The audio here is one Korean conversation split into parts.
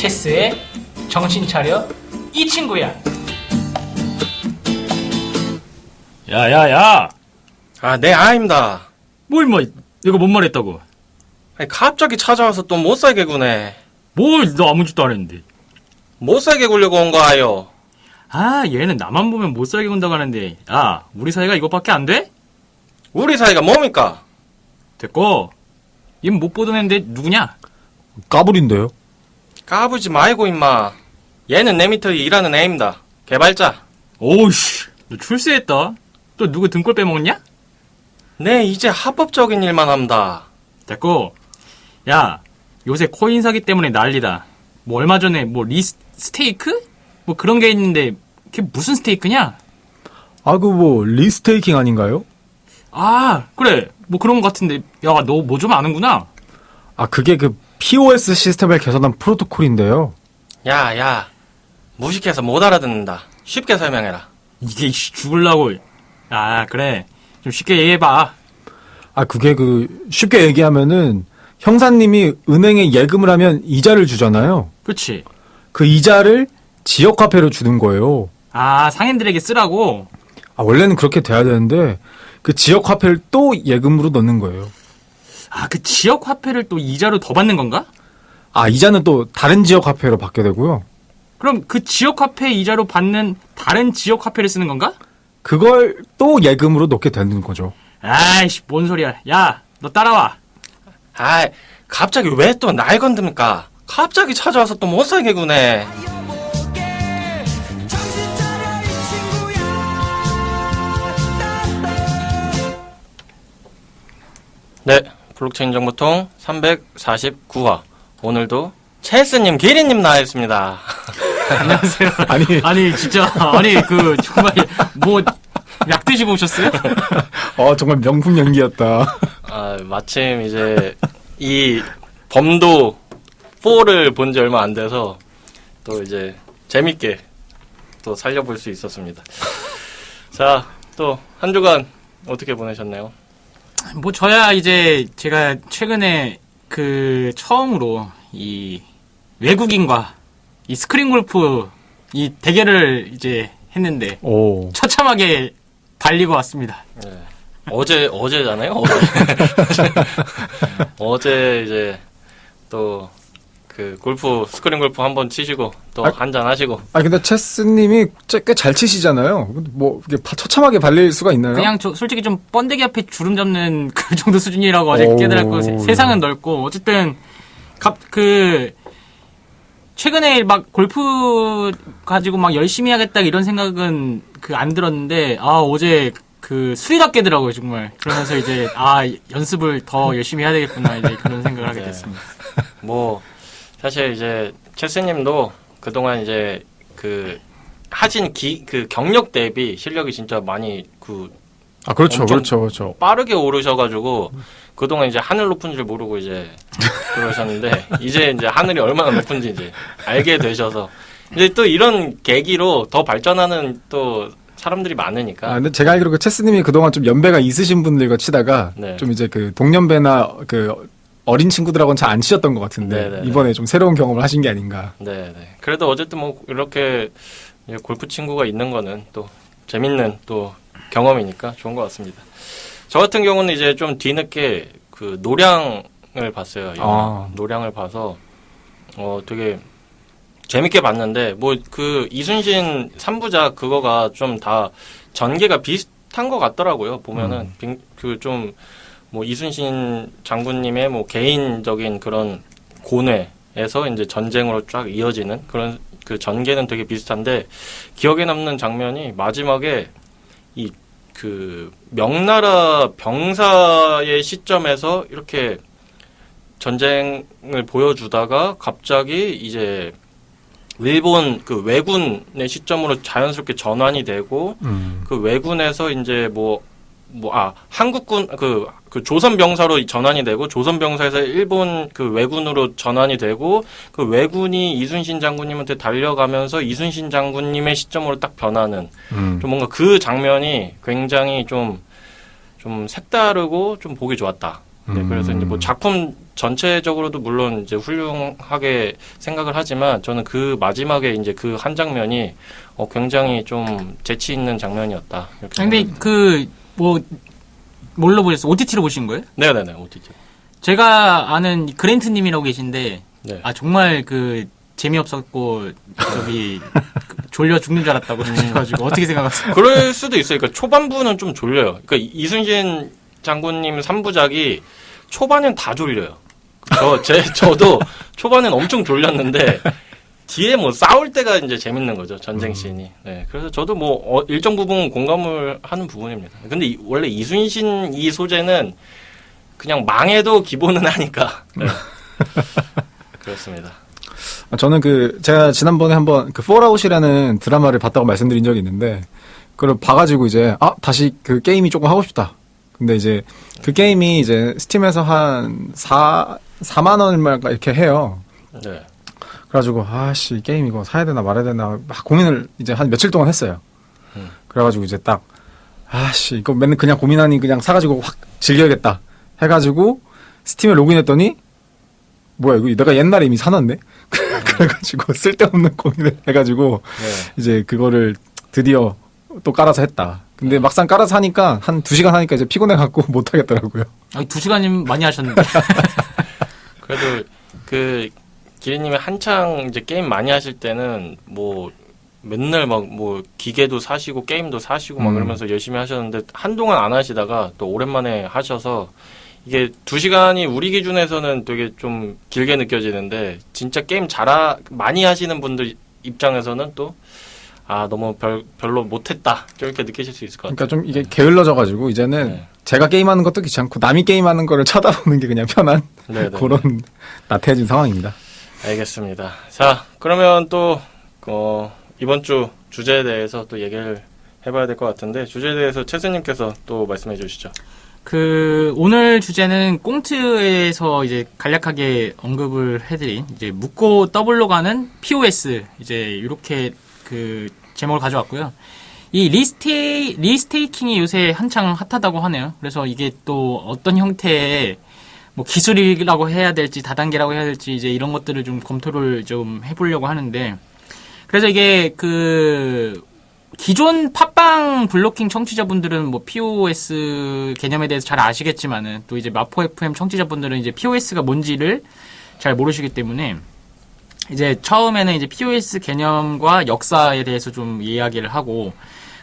체스의 정신 차려 이 친구야. 야야야! 아, 네, 아닙니다. 뭐 임마 이거 뭔 말했다고? 아니, 갑자기 찾아와서 또 못 살게 구네. 뭘 너 아무 짓도 안 했는데. 못 살게 구려고 온 거 아요. 아 얘는 나만 보면 못 살게 군다고 하는데 야 우리 사이가 이것밖에 안 돼? 우리 사이가 뭡니까? 됐고 얘는 못 보던 애인데 누구냐? 까불인데요? 까부지 말고 임마. 얘는 내 밑에 일하는 애입니다. 개발자. 오우씨 너 출세했다. 또 누구 등골 빼먹었냐? 네, 이제 합법적인 일만 합니다. 됐고 야 요새 코인 사기 때문에 난리다. 뭐 얼마 전에 뭐 스테이크? 뭐 그런 게 있는데 그게 무슨 스테이크냐? 아, 그 뭐 리스테이킹 아닌가요? 아 그래 뭐 그런 거 같은데 야 너 뭐 좀 아는구나. 아, 그게 그 POS 시스템을 개선한 프로토콜인데요. 야. 무식해서 못 알아듣는다. 쉽게 설명해라. 이게 죽을라고. 아 그래 좀 쉽게 얘기해봐. 아, 그게 그 쉽게 얘기하면은 형사님이 은행에 예금을 하면 이자를 주잖아요. 그렇지. 그 이자를 지역 화폐로 주는 거예요. 아 상인들에게 쓰라고. 아, 원래는 그렇게 돼야 되는데 그 지역 화폐를 또 예금으로 넣는 거예요. 아 그 지역 화폐를 또 이자로 더 받는 건가? 아, 이자는 또 다른 지역 화폐로 받게 되고요. 그럼 그 지역 화폐 이자로 받는 다른 지역 화폐를 쓰는 건가? 그걸 또 예금으로 넣게 되는 거죠. 아이씨 뭔 소리야. 야 너 따라와. 아이, 갑자기 왜 또 날 건듭니까? 갑자기 찾아와서 또 못 살게 구네. 네, 블록체인 정보통 349화. 오늘도 체스님, 기린님 나와있습니다. 안녕하세요. 아니 진짜 아니 그 정말 뭐 약 드시고 오셨어요? 정말 명품 연기였다. 아, 마침 이제 이 범도 4를 본 지 얼마 안 돼서 또 이제 재밌게 또 살려볼 수 있었습니다. 자, 또 한 주간 어떻게 보내셨나요? 뭐 저야 이제 제가 최근에 그 처음으로 이 외국인과 이 스크린 골프 이 대결을 이제 했는데 오. 처참하게 발리고 왔습니다. 네. 어제잖아요. 어제 이제 또 그 골프 스크린 골프 한번 치시고 또 한잔 하시고. 아, 근데 체스님이 꽤 잘 치시잖아요. 뭐 이게 처참하게 발릴 수가 있나요? 그냥 솔직히 좀 번데기 앞에 주름 잡는 그 정도 수준이라고 어제 오. 깨달았고 세상은 넓고 어쨌든 최근에 막 골프 가지고 막 열심히 하겠다 이런 생각은 안 들었는데 어제 그 술이 닫게더라고요 정말. 그러면서 이제 연습을 더 열심히 해야 되겠구나 이제 그런 생각을 하게 됐습니다. 뭐 사실 이제 체스님도 그동안 이제 그 하신 그 경력 대비 실력이 진짜 많이 그렇죠. 빠르게 오르셔가지고 그동안 이제 하늘 높은 줄 모르고 이제 그러셨는데 이제 하늘이 얼마나 높은지 이제 알게 되셔서 이제 또 이런 계기로 더 발전하는 또 사람들이 많으니까. 근데 제가 알기로 그 체스님이 그동안 좀 연배가 있으신 분들과 치다가 네. 좀 이제 그 동년배나 그 어린 친구들하고는 잘 안 치셨던 것 같은데 네네네. 이번에 좀 새로운 경험을 하신 게 아닌가. 네. 그래도 어쨌든 뭐 이렇게 이제 골프 친구가 있는 거는 또 재밌는 또 경험이니까 좋은 것 같습니다. 저 같은 경우는 이제 좀 뒤늦게 그 노량을 봤어요. 노량을 봐서 되게 재밌게 봤는데 뭐 그 이순신 3부작 그거가 좀 다 전개가 비슷한 것 같더라고요. 보면은 그 좀 뭐 이순신 장군님의 뭐 개인적인 그런 고뇌에서 이제 전쟁으로 쫙 이어지는 그런 그 전개는 되게 비슷한데 기억에 남는 장면이 마지막에 이 그 명나라 병사의 시점에서 이렇게 전쟁을 보여주다가 갑자기 이제 일본 그 왜군의 시점으로 자연스럽게 전환이 되고 그 왜군에서 이제 한국군 그 조선 병사로 전환이 되고 조선 병사에서 일본 그 왜군으로 전환이 되고 그 왜군이 이순신 장군님한테 달려가면서 이순신 장군님의 시점으로 딱 변하는 좀 뭔가 그 장면이 굉장히 좀 색다르고 좀 보기 좋았다. 네, 그래서 이제 뭐 작품 전체적으로도 물론 이제 훌륭하게 생각을 하지만 저는 그 마지막에 이제 그 한 장면이 굉장히 좀 재치 있는 장면이었다. 이렇게 근데 생각합니다. 뭘로 보셨어요? OTT로 보신 거예요? 네네네, OTT. 제가 아는 그랜트님이라고 계신데 네. 정말 재미없었고 졸려 죽는 줄 알았다고 하셔가지고 어떻게 생각하세요? 그럴 수도 있어요. 그러니까 초반부는 좀 졸려요. 그러니까 이순신 장군님 3부작이 초반엔 다 졸려요. 저도 초반엔 엄청 졸렸는데 뒤에 뭐 싸울 때가 이제 재밌는 거죠. 전쟁 씬이. 네. 그래서 저도 뭐 일정 부분 공감을 하는 부분입니다. 근데 원래 이순신 이 소재는 그냥 망해도 기본은 하니까. 네. 그렇습니다. 저는 제가 지난번에 한번 폴아웃이라는 드라마를 봤다고 말씀드린 적이 있는데, 그걸 봐가지고 이제, 다시 그 게임이 조금 하고 싶다. 근데 이제 그 게임이 이제 스팀에서 한 4만 얼마가 이렇게 해요. 네. 그래가지고, 이 게임 이거 사야 되나 말아야 되나, 막 고민을 이제 한 며칠 동안 했어요. 그래가지고 이제 딱, 이거 맨날 그냥 고민하니 그냥 사가지고 확 즐겨야겠다. 해가지고, 스팀에 로그인했더니, 뭐야, 이거 내가 옛날에 이미 사놨네? 그래가지고 쓸데없는 고민을 해가지고, 네. 이제 그거를 드디어 또 깔아서 했다. 근데 막상 깔아서 하니까, 한 2시간 하니까 이제 피곤해갖고 못하겠더라고요. 2시간이면 많이 하셨는데. 그래도 기리님이 한창 이제 게임 많이 하실 때는 뭐 맨날 막 뭐 기계도 사시고 게임도 사시고 막 그러면서 열심히 하셨는데 한동안 안 하시다가 또 오랜만에 하셔서 이게 2시간이 우리 기준에서는 되게 좀 길게 느껴지는데 진짜 게임 많이 하시는 분들 입장에서는 또 너무 별로 못했다 이렇게 느끼실 수 있을 것 같아요. 그러니까 좀 이게 게을러져가지고 이제는 네. 제가 게임하는 것도 귀찮고 남이 게임하는 거를 쳐다보는 게 그냥 편한 네네. 그런 나태해진 상황입니다. 알겠습니다. 자, 그러면 또 이번 주 주제에 대해서 또 얘기를 해봐야 될 것 같은데 주제에 대해서 채스님께서 또 말씀해 주시죠. 오늘 주제는 꽁트에서 이제 간략하게 언급을 해드린 이제 묻고 더블로 가는 POS 이제 이렇게 제목을 가져왔고요. 이 리스테이킹이 요새 한창 핫하다고 하네요. 그래서 이게 또 어떤 형태의 뭐 기술이라고 해야 될지 다단계라고 해야 될지 이제 이런 것들을 좀 검토를 좀 해보려고 하는데 그래서 이게 기존 팟빵 블로킹 청취자분들은 뭐 POS 개념에 대해서 잘 아시겠지만은 또 이제 마포 FM 청취자분들은 이제 POS가 뭔지를 잘 모르시기 때문에 이제 처음에는 이제 POS 개념과 역사에 대해서 좀 이야기를 하고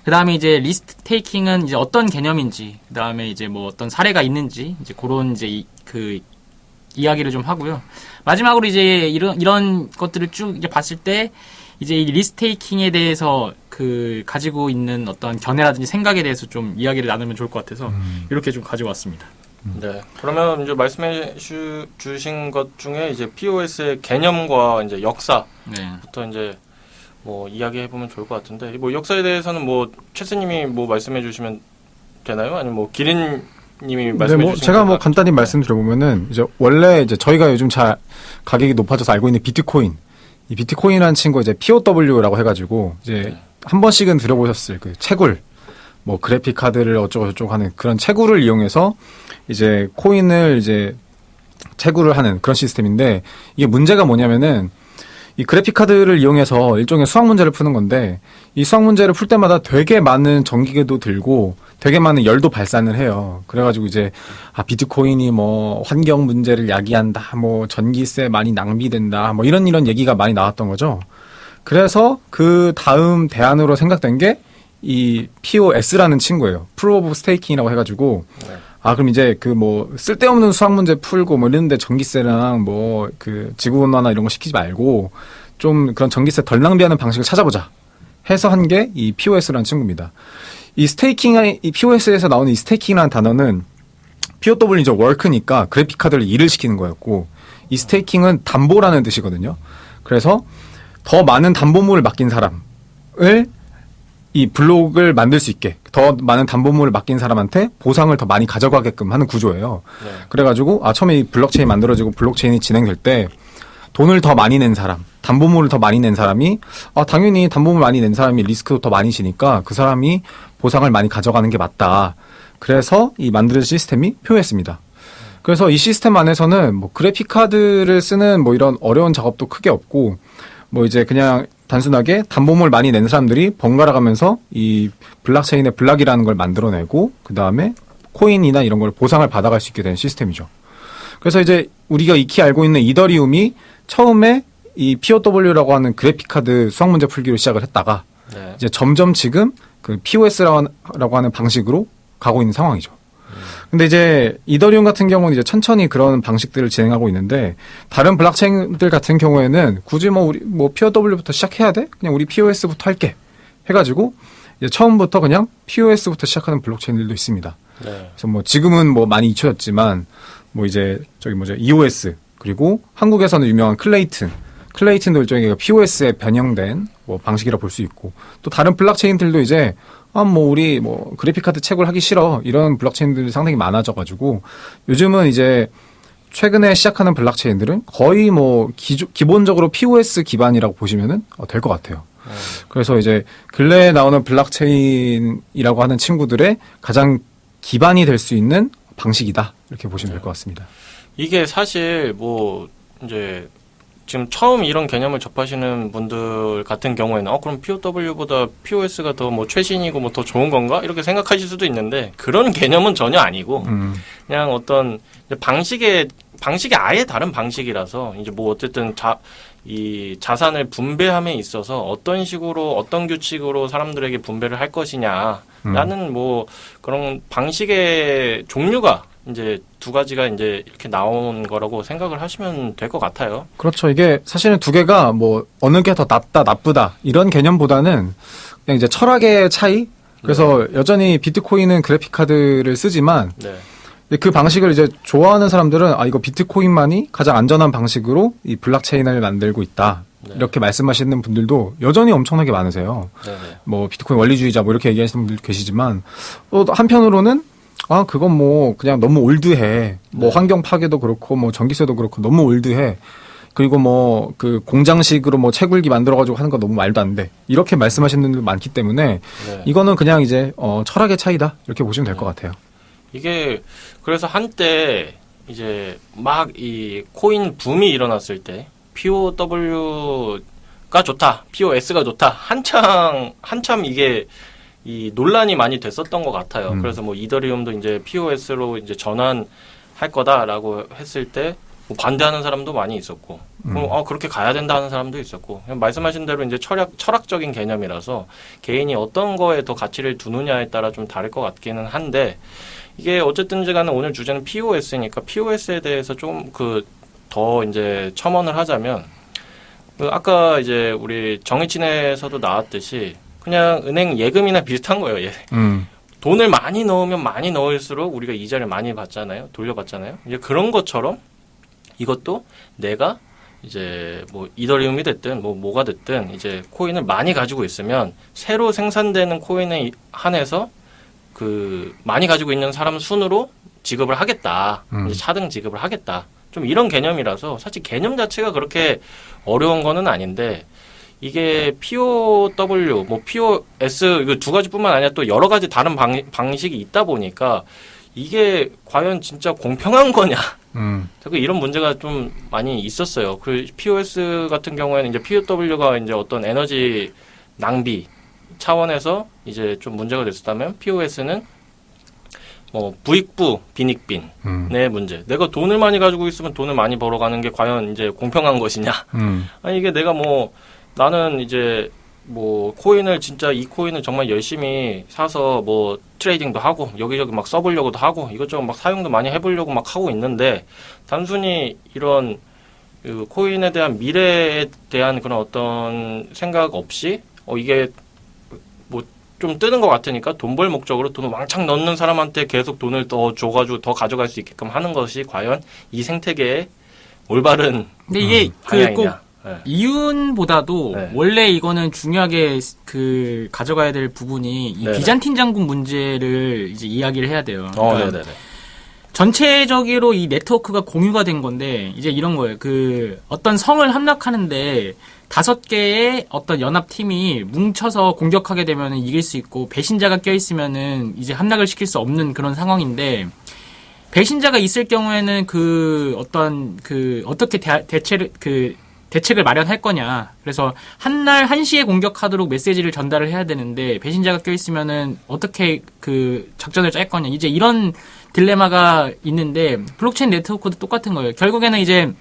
그 다음에 이제 리스트 테이킹은 이제 어떤 개념인지 그 다음에 이제 뭐 어떤 사례가 있는지 이제 그런 이제 이야기를 좀 하고요. 마지막으로 이제 이런 것들을 쭉 이제 봤을 때 이제 이 리스트 테이킹에 대해서 가지고 있는 어떤 견해라든지 생각에 대해서 좀 이야기를 나누면 좋을 것 같아서 이렇게 좀 가져왔습니다. 네. 그러면 이제 말씀해 주신 것 중에 이제 POS의 개념과 이제 역사부터 이제 뭐 이야기해 보면 좋을 것 같은데 뭐 역사에 대해서는 뭐 최스님이 뭐 말씀해 주시면 되나요? 아니면 뭐 기린님이 말씀해 주시면 제가 뭐 간단히 말씀드려보면은 이제 원래 이제 저희가 요즘 잘 가격이 높아져서 알고 있는 비트코인 이 비트코인이라는 친구 이제 POW라고 해가지고 이제 한 번씩은 들어보셨을 채굴 뭐 그래픽 카드를 어쩌고 저쩌고 하는 그런 채굴을 이용해서 이제 코인을 이제 채굴을 하는 그런 시스템인데 이게 문제가 뭐냐면은 이 그래픽 카드를 이용해서 일종의 수학 문제를 푸는 건데 이 수학 문제를 풀 때마다 되게 많은 전기계도 들고 되게 많은 열도 발산을 해요. 그래가지고 이제 비트코인이 뭐 환경 문제를 야기한다, 뭐 전기세 많이 낭비된다, 뭐 이런 얘기가 많이 나왔던 거죠. 그래서 그 다음 대안으로 생각된 게 이 POS라는 친구예요. Proof of Staking이라고 해가지고 그럼 이제 뭐 쓸데없는 수학 문제 풀고 뭐 이런데 전기세랑 뭐 지구 온난화 이런 거 시키지 말고 좀 그런 전기세 덜 낭비하는 방식을 찾아보자 해서 한 게 이 POS라는 친구입니다. 이 POS에서 나오는 이 스테이킹이라는 단어는 POW 이제 work니까 그래픽 카드를 일을 시키는 거였고 이 스테이킹은 담보라는 뜻이거든요. 그래서 더 많은 담보물을 맡긴 사람을 이 블록을 만들 수 있게 더 많은 담보물을 맡긴 사람한테 보상을 더 많이 가져가게끔 하는 구조예요. 네. 그래가지고 처음에 이 블록체인이 만들어지고 블록체인이 진행될 때 돈을 더 많이 낸 사람, 담보물을 더 많이 낸 사람이 당연히 담보물 많이 낸 사람이 리스크도 더 많이 지니까 그 사람이 보상을 많이 가져가는 게 맞다. 그래서 이 만들어진 시스템이 POS입니다. 그래서 이 시스템 안에서는 뭐 그래픽 카드를 쓰는 뭐 이런 어려운 작업도 크게 없고 뭐 이제 그냥 단순하게 담보물 많이 낸 사람들이 번갈아 가면서 이 블록체인의 블락이라는 걸 만들어내고 그 다음에 코인이나 이런 걸 보상을 받아갈 수 있게 된 시스템이죠. 그래서 이제 우리가 익히 알고 있는 이더리움이 처음에 이 POW라고 하는 그래픽 카드 수학 문제 풀기로 시작을 했다가 네. 이제 점점 지금 그 POS라고 하는 방식으로 가고 있는 상황이죠. 근데 이제 이더리움 같은 경우는 이제 천천히 그런 방식들을 진행하고 있는데 다른 블록체인들 같은 경우에는 굳이 뭐 우리 뭐 POW부터 시작해야 돼? 그냥 우리 POS부터 할게 해가지고 이제 처음부터 그냥 POS부터 시작하는 블록체인들도 있습니다. 네. 그래서 뭐 지금은 뭐 많이 잊혀졌지만 뭐 이제 저기 뭐죠 EOS 그리고 한국에서는 유명한 클레이튼도 일종의 POS에 변형된 뭐 방식이라 볼 수 있고 또 다른 블록체인들도 이제 뭐 우리 뭐 그래픽카드 채굴 하기 싫어 이런 블록체인들이 상당히 많아져가지고 요즘은 이제 최근에 시작하는 블록체인들은 거의 뭐 기본적으로 POS 기반이라고 보시면은 될 것 같아요. 그래서 이제 근래에 나오는 블록체인이라고 하는 친구들의 가장 기반이 될 수 있는 방식이다 이렇게 보시면 될 것 같습니다. 이게 사실 뭐 이제 지금 처음 이런 개념을 접하시는 분들 같은 경우에는 그럼 POW보다 POS가 더 뭐 최신이고 뭐 더 좋은 건가? 이렇게 생각하실 수도 있는데 그런 개념은 전혀 아니고 그냥 어떤 방식이 아예 다른 방식이라서 이제 뭐 어쨌든 이 자산을 분배함에 있어서 어떤 식으로 어떤 규칙으로 사람들에게 분배를 할 것이냐라는 뭐 그런 방식의 종류가 이제 두 가지가 이제 이렇게 나온 거라고 생각을 하시면 될 것 같아요. 그렇죠. 이게 사실은 두 개가 뭐 어느 게 더 낫다, 나쁘다 이런 개념보다는 그냥 이제 철학의 차이. 그래서 여전히 비트코인은 그래픽 카드를 쓰지만 네. 그 방식을 이제 좋아하는 사람들은 이거 비트코인만이 가장 안전한 방식으로 이 블록체인을 만들고 있다. 네. 이렇게 말씀하시는 분들도 여전히 엄청나게 많으세요. 네네. 뭐 비트코인 원리주의자 뭐 이렇게 얘기하시는 분들 계시지만 또 한편으로는 그건 뭐 그냥 너무 올드해. 뭐 환경 파괴도 그렇고 뭐 전기세도 그렇고 너무 올드해. 그리고 뭐 그 공장식으로 뭐 채굴기 만들어가지고 하는 거 너무 말도 안 돼. 이렇게 말씀하시는 분들 많기 때문에 네. 이거는 그냥 이제 철학의 차이다 이렇게 보시면 될 것 같아요. 이게 그래서 한때 이제 막 이 코인 붐이 일어났을 때 POW가 좋다, POS가 좋다 한참 이게 이 논란이 많이 됐었던 것 같아요. 그래서 뭐 이더리움도 이제 POS로 이제 전환할 거다라고 했을 때 뭐 반대하는 사람도 많이 있었고, 그렇게 가야 된다 하는 사람도 있었고, 그냥 말씀하신 대로 이제 철학적인 개념이라서 개인이 어떤 거에 더 가치를 두느냐에 따라 좀 다를 것 같기는 한데, 이게 어쨌든지 간에 오늘 주제는 POS니까 POS에 대해서 좀 더 이제 첨언을 하자면, 아까 이제 우리 정의친에서도 나왔듯이 그냥 은행 예금이나 비슷한 거예요. 돈을 많이 넣으면 많이 넣을수록 우리가 이자를 많이 받잖아요. 돌려받잖아요. 이제 그런 것처럼 이것도 내가 이제 뭐 이더리움이 됐든 뭐가 됐든 이제 코인을 많이 가지고 있으면 새로 생산되는 코인에 한해서 많이 가지고 있는 사람 순으로 지급을 하겠다. 이제 차등 지급을 하겠다. 좀 이런 개념이라서 사실 개념 자체가 그렇게 어려운 거는 아닌데 이게 POW, 뭐 POS 이거 두 가지뿐만 아니라 또 여러 가지 다른 방식이 있다 보니까 이게 과연 진짜 공평한 거냐? 자꾸 이런 문제가 좀 많이 있었어요. 그 POS 같은 경우에는 이제 POW가 이제 어떤 에너지 낭비 차원에서 이제 좀 문제가 됐었다면 POS는 뭐 부익부 빈익빈의 문제. 내가 돈을 많이 가지고 있으면 돈을 많이 벌어가는 게 과연 이제 공평한 것이냐? 아니 이게 내가 뭐 나는 이제 뭐 코인을 진짜 이 코인을 정말 열심히 사서 뭐 트레이딩도 하고 여기저기 막 써보려고도 하고 이것저것 막 사용도 많이 해보려고 막 하고 있는데 단순히 이런 그 코인에 대한 미래에 대한 그런 어떤 생각 없이 이게 뭐 좀 뜨는 것 같으니까 돈 벌 목적으로 돈을 왕창 넣는 사람한테 계속 돈을 더 줘가지고 더 가져갈 수 있게끔 하는 것이 과연 이 생태계의 올바른 근데 이게 방향이냐. 꼭 네. 이윤보다도 네. 원래 이거는 중요하게 가져가야 될 부분이 이 네네. 비잔틴 장군 문제를 이제 이야기를 해야 돼요. 그러니까 네네네. 전체적으로 이 네트워크가 공유가 된 건데 이제 이런 거예요. 어떤 성을 함락하는데 5개의 어떤 연합팀이 뭉쳐서 공격하게 되면 이길 수 있고 배신자가 껴있으면은 이제 함락을 시킬 수 없는 그런 상황인데 배신자가 있을 경우에는 그 어떤 그 어떻게 대책을 마련할 거냐. 그래서 한날 1시에 공격하도록 메시지를 전달을 해야 되는데 배신자가 껴있으면은 어떻게 그 작전을 짤 거냐. 이제 이런 딜레마가 있는데 블록체인 네트워크도 똑같은 거예요. 결국에는 이제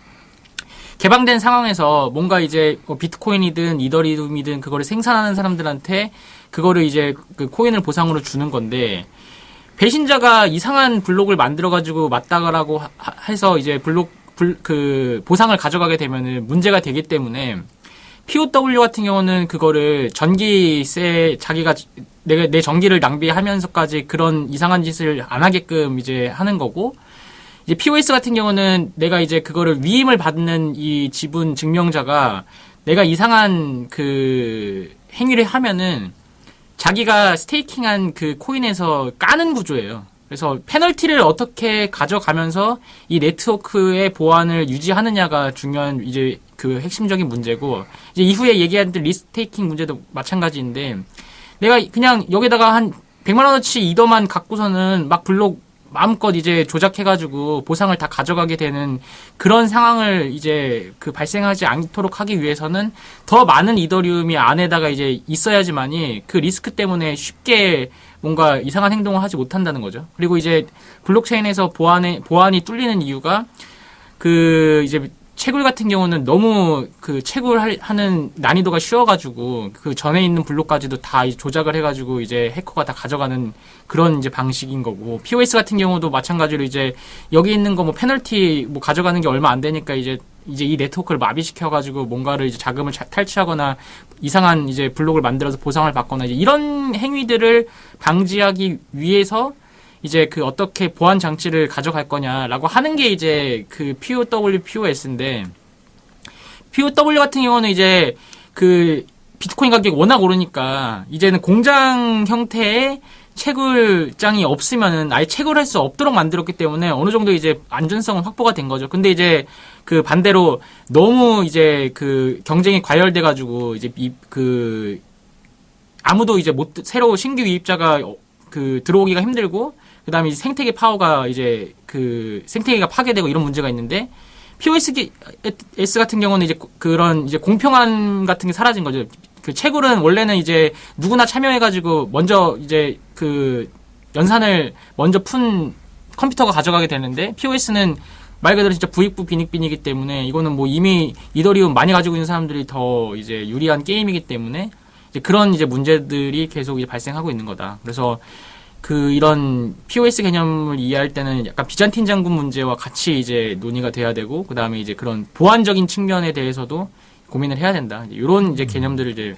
개방된 상황에서 뭔가 이제 비트코인이든 이더리움이든 그거를 생산하는 사람들한테 그거를 이제 그 코인을 보상으로 주는 건데 배신자가 이상한 블록을 만들어가지고 맞다가라고 해서 이제 그 보상을 가져가게 되면은 문제가 되기 때문에 POW 같은 경우는 그거를 전기세 자기가 내 전기를 낭비하면서까지 그런 이상한 짓을 안 하게끔 이제 하는 거고 이제 POS 같은 경우는 내가 이제 그거를 위임을 받는 이 지분 증명자가 내가 이상한 그 행위를 하면은 자기가 스테이킹한 그 코인에서 까는 구조예요. 그래서 페널티를 어떻게 가져가면서 이 네트워크의 보안을 유지하느냐가 중요한 이제 그 핵심적인 문제고 이제 이후에 얘기한 리스테이킹 문제도 마찬가지인데 내가 그냥 여기다가 한 100만 원어치 이더만 갖고서는 막 블록 마음껏 이제 조작해가지고 보상을 다 가져가게 되는 그런 상황을 이제 그 발생하지 않도록 하기 위해서는 더 많은 이더리움이 안에다가 이제 있어야지만이 그 리스크 때문에 쉽게 뭔가 이상한 행동을 하지 못한다는 거죠. 그리고 이제 블록체인에서 보안이 뚫리는 이유가 그 이제 채굴 같은 경우는 너무 그 채굴하는 난이도가 쉬워가지고 그 전에 있는 블록까지도 다 조작을 해가지고 이제 해커가 다 가져가는 그런 이제 방식인 거고 POS 같은 경우도 마찬가지로 이제 여기 있는 거 뭐 페널티 뭐 가져가는 게 얼마 안 되니까 이제 이 네트워크를 마비시켜가지고 뭔가를 이제 자금을 탈취하거나 이상한 이제 블록을 만들어서 보상을 받거나 이제 이런 행위들을 방지하기 위해서 이제 그 어떻게 보안 장치를 가져갈 거냐라고 하는 게 이제 그 POW, POS인데 POW 같은 경우는 이제 그 비트코인 가격이 워낙 오르니까 이제는 공장 형태의 채굴장이 없으면은 아예 채굴할 수 없도록 만들었기 때문에 어느 정도 이제 안전성은 확보가 된 거죠. 근데 이제 그 반대로 너무 이제 그 경쟁이 과열돼가지고 이제 그 아무도 이제 새로 신규 유입자가 그 들어오기가 힘들고 그다음에 이제 생태계 파워가 이제 그 생태계가 파괴되고 이런 문제가 있는데 POS 같은 경우는 이제 그런 이제 공평함 같은 게 사라진 거죠. 그 채굴은 원래는 이제 누구나 참여해가지고 먼저 이제 그 연산을 먼저 푼 컴퓨터가 가져가게 되는데 POS는 말 그대로 진짜 부익부 빈익빈이기 때문에 이거는 뭐 이미 이더리움 많이 가지고 있는 사람들이 더 이제 유리한 게임이기 때문에 이제 그런 이제 문제들이 계속 이제 발생하고 있는 거다. 그래서 그 이런 POS 개념을 이해할 때는 약간 비잔틴 장군 문제와 같이 이제 논의가 돼야 되고 그다음에 이제 그런 보안적인 측면에 대해서도 고민을 해야 된다. 이런 이제 개념들을 이제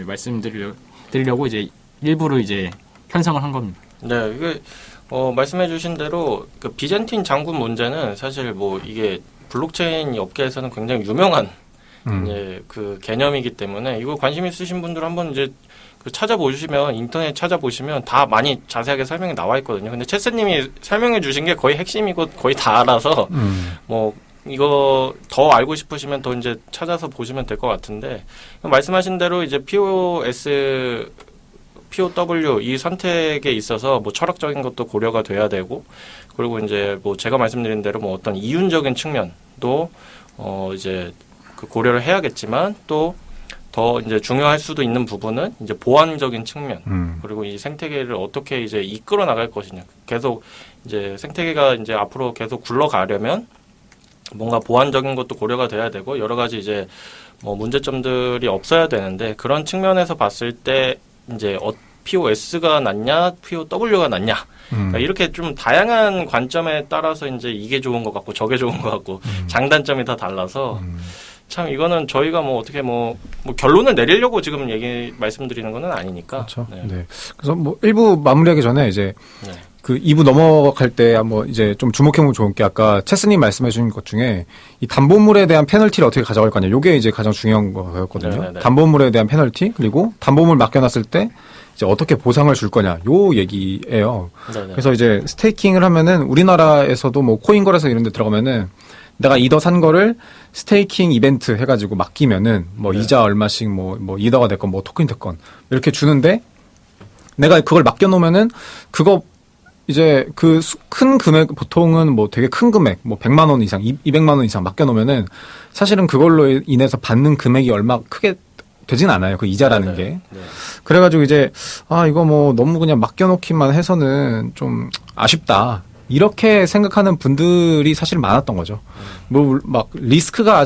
말씀드리려고 이제 일부를 이제 편성을 한 겁니다. 네, 이게 말씀해주신 대로 그 비잔틴 장군 문제는 사실 뭐 이게 블록체인 업계에서는 굉장히 유명한 이제 그 개념이기 때문에 이거 관심 있으신 분들 한번 이제 그 찾아보시면 인터넷 찾아보시면 다 많이 자세하게 설명이 나와 있거든요. 근데 체스님이 설명해 주신 게 거의 핵심이고 거의 다 알아서 뭐 이거 더 알고 싶으시면 더 이제 찾아서 보시면 될 것 같은데 말씀하신 대로 이제 POS, POW 이 선택에 있어서 뭐 철학적인 것도 고려가 돼야 되고 그리고 이제 뭐 제가 말씀드린 대로 뭐 어떤 이윤적인 측면도 이제 그 고려를 해야겠지만 또 더 이제 중요할 수도 있는 부분은 이제 보안적인 측면 그리고 이 생태계를 어떻게 이제 이끌어 나갈 것이냐 계속 이제 생태계가 이제 앞으로 계속 굴러가려면 뭔가 보안적인 것도 고려가 돼야 되고 여러 가지 이제 뭐 문제점들이 없어야 되는데 그런 측면에서 봤을 때 이제 POS가 낫냐 POW가 낫냐 그러니까 이렇게 좀 다양한 관점에 따라서 이제 이게 좋은 것 같고 저게 좋은 것 같고 장단점이 다 달라서 참 이거는 저희가 뭐 어떻게 뭐 결론을 내리려고 지금 말씀드리는 거는 아니니까. 그렇죠. 네. 네. 그래서 뭐 1부 마무리하기 전에 이제 네. 그 2부 넘어갈 때 한번 이제 좀 주목해보면 좋은 게 아까 체스님 말씀해주신 것 중에 이 담보물에 대한 페널티를 어떻게 가져갈 거냐. 요게 이제 가장 중요한 거였거든요. 네네네. 담보물에 대한 페널티 그리고 담보물 맡겨놨을 때 이제 어떻게 보상을 줄 거냐. 요 얘기예요. 네네. 그래서 이제 스테이킹을 하면은 우리나라에서도 뭐 코인 거래소 이런 데 들어가면은 내가 이더 산 거를 스테이킹 이벤트 해가지고 맡기면은 뭐 네. 이자 얼마씩 뭐 이더가 됐건 뭐 토큰 됐건 이렇게 주는데 내가 그걸 맡겨놓으면은 그거 이제 그 큰 금액, 보통은 뭐 되게 큰 금액, 뭐 100만 원 이상, 200만 원 이상 맡겨놓으면은 사실은 그걸로 인해서 받는 금액이 얼마 크게 되진 않아요. 그 이자라는 네네. 게. 네. 그래가지고 이제, 이거 뭐 너무 그냥 맡겨놓기만 해서는 좀 아쉽다. 이렇게 생각하는 분들이 사실 많았던 거죠. 뭐 막 리스크가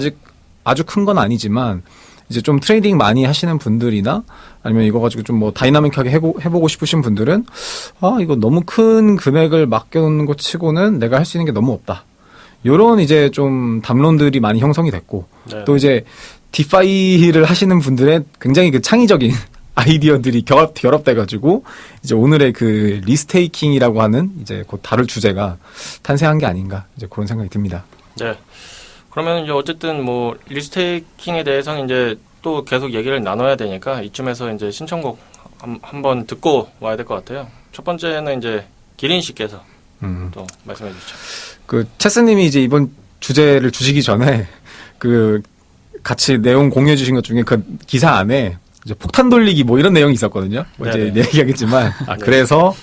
아주 큰 건 아니지만 이제 좀 트레이딩 많이 하시는 분들이나 아니면 이거 가지고 좀 뭐 다이나믹하게 해보고 싶으신 분들은 이거 너무 큰 금액을 맡겨놓는 것 치고는 내가 할 수 있는 게 너무 없다. 요런 이제 좀 담론들이 많이 형성이 됐고 네. 또 이제 디파이를 하시는 분들의 굉장히 그 창의적인 아이디어들이 결합돼가지고 이제 오늘의 그 리스테이킹이라고 하는 이제 곧 다룰 주제가 탄생한 게 아닌가 이제 그런 생각이 듭니다. 네. 그러면 이제 어쨌든 뭐 리스테이킹에 대해서는 이제 또 계속 얘기를 나눠야 되니까 이쯤에서 이제 신청곡 한번 듣고 와야 될 것 같아요. 첫 번째는 이제 기린 씨께서 또 말씀해 주시죠. 그 체스님이 이제 이번 주제를 주시기 전에 그 같이 내용 공유해 주신 것 중에 그 기사 안에 이제 폭탄 돌리기 뭐 이런 내용이 있었거든요. 뭐 이제 네네. 얘기하겠지만 네. 그래서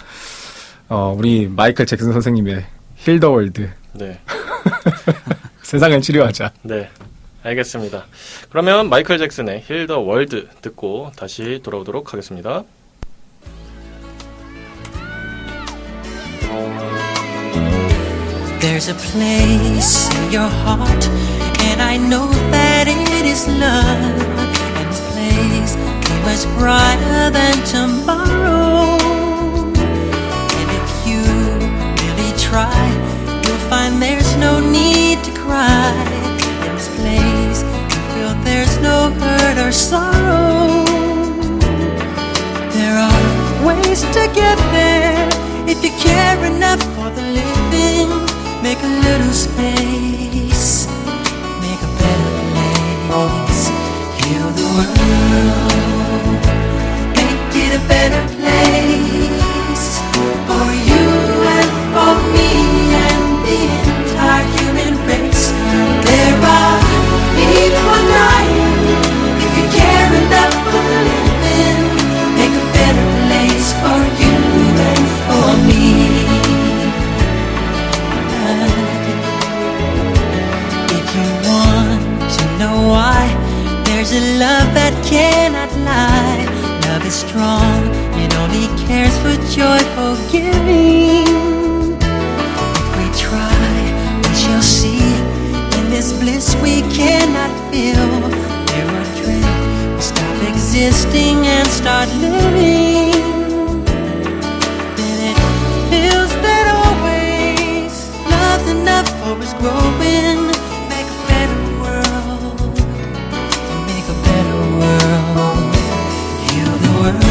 우리 마이클 잭슨 선생님의 힐 더 월드 네. 세상을 치료하자. 네. 알겠습니다. 그러면 마이클 잭슨의 힐 더 월드 듣고 다시 돌아오도록 하겠습니다. There's a place in your heart, and I know that it is love. And this place is much brighter than tomorrow. And if you really try, you'll find there's no need to cry. In this place, you feel there's no hurt or sorrow. There are ways to get there if you care enough for the living. Make a little space, make a better place. Heal the world, make it a better place for you and for me and the entire human race. There are people dying. If you care enough for the living, make a better place for you and for me. If you want to know why, there's a love that cannot lie. Love is strong, it only cares for joyful giving. If we try, we shall see. In this bliss we cannot feel. There are dreams, we stop existing and start living. Then it feels that always love's enough for us growing. Make a better world, make a better world. Heal the world,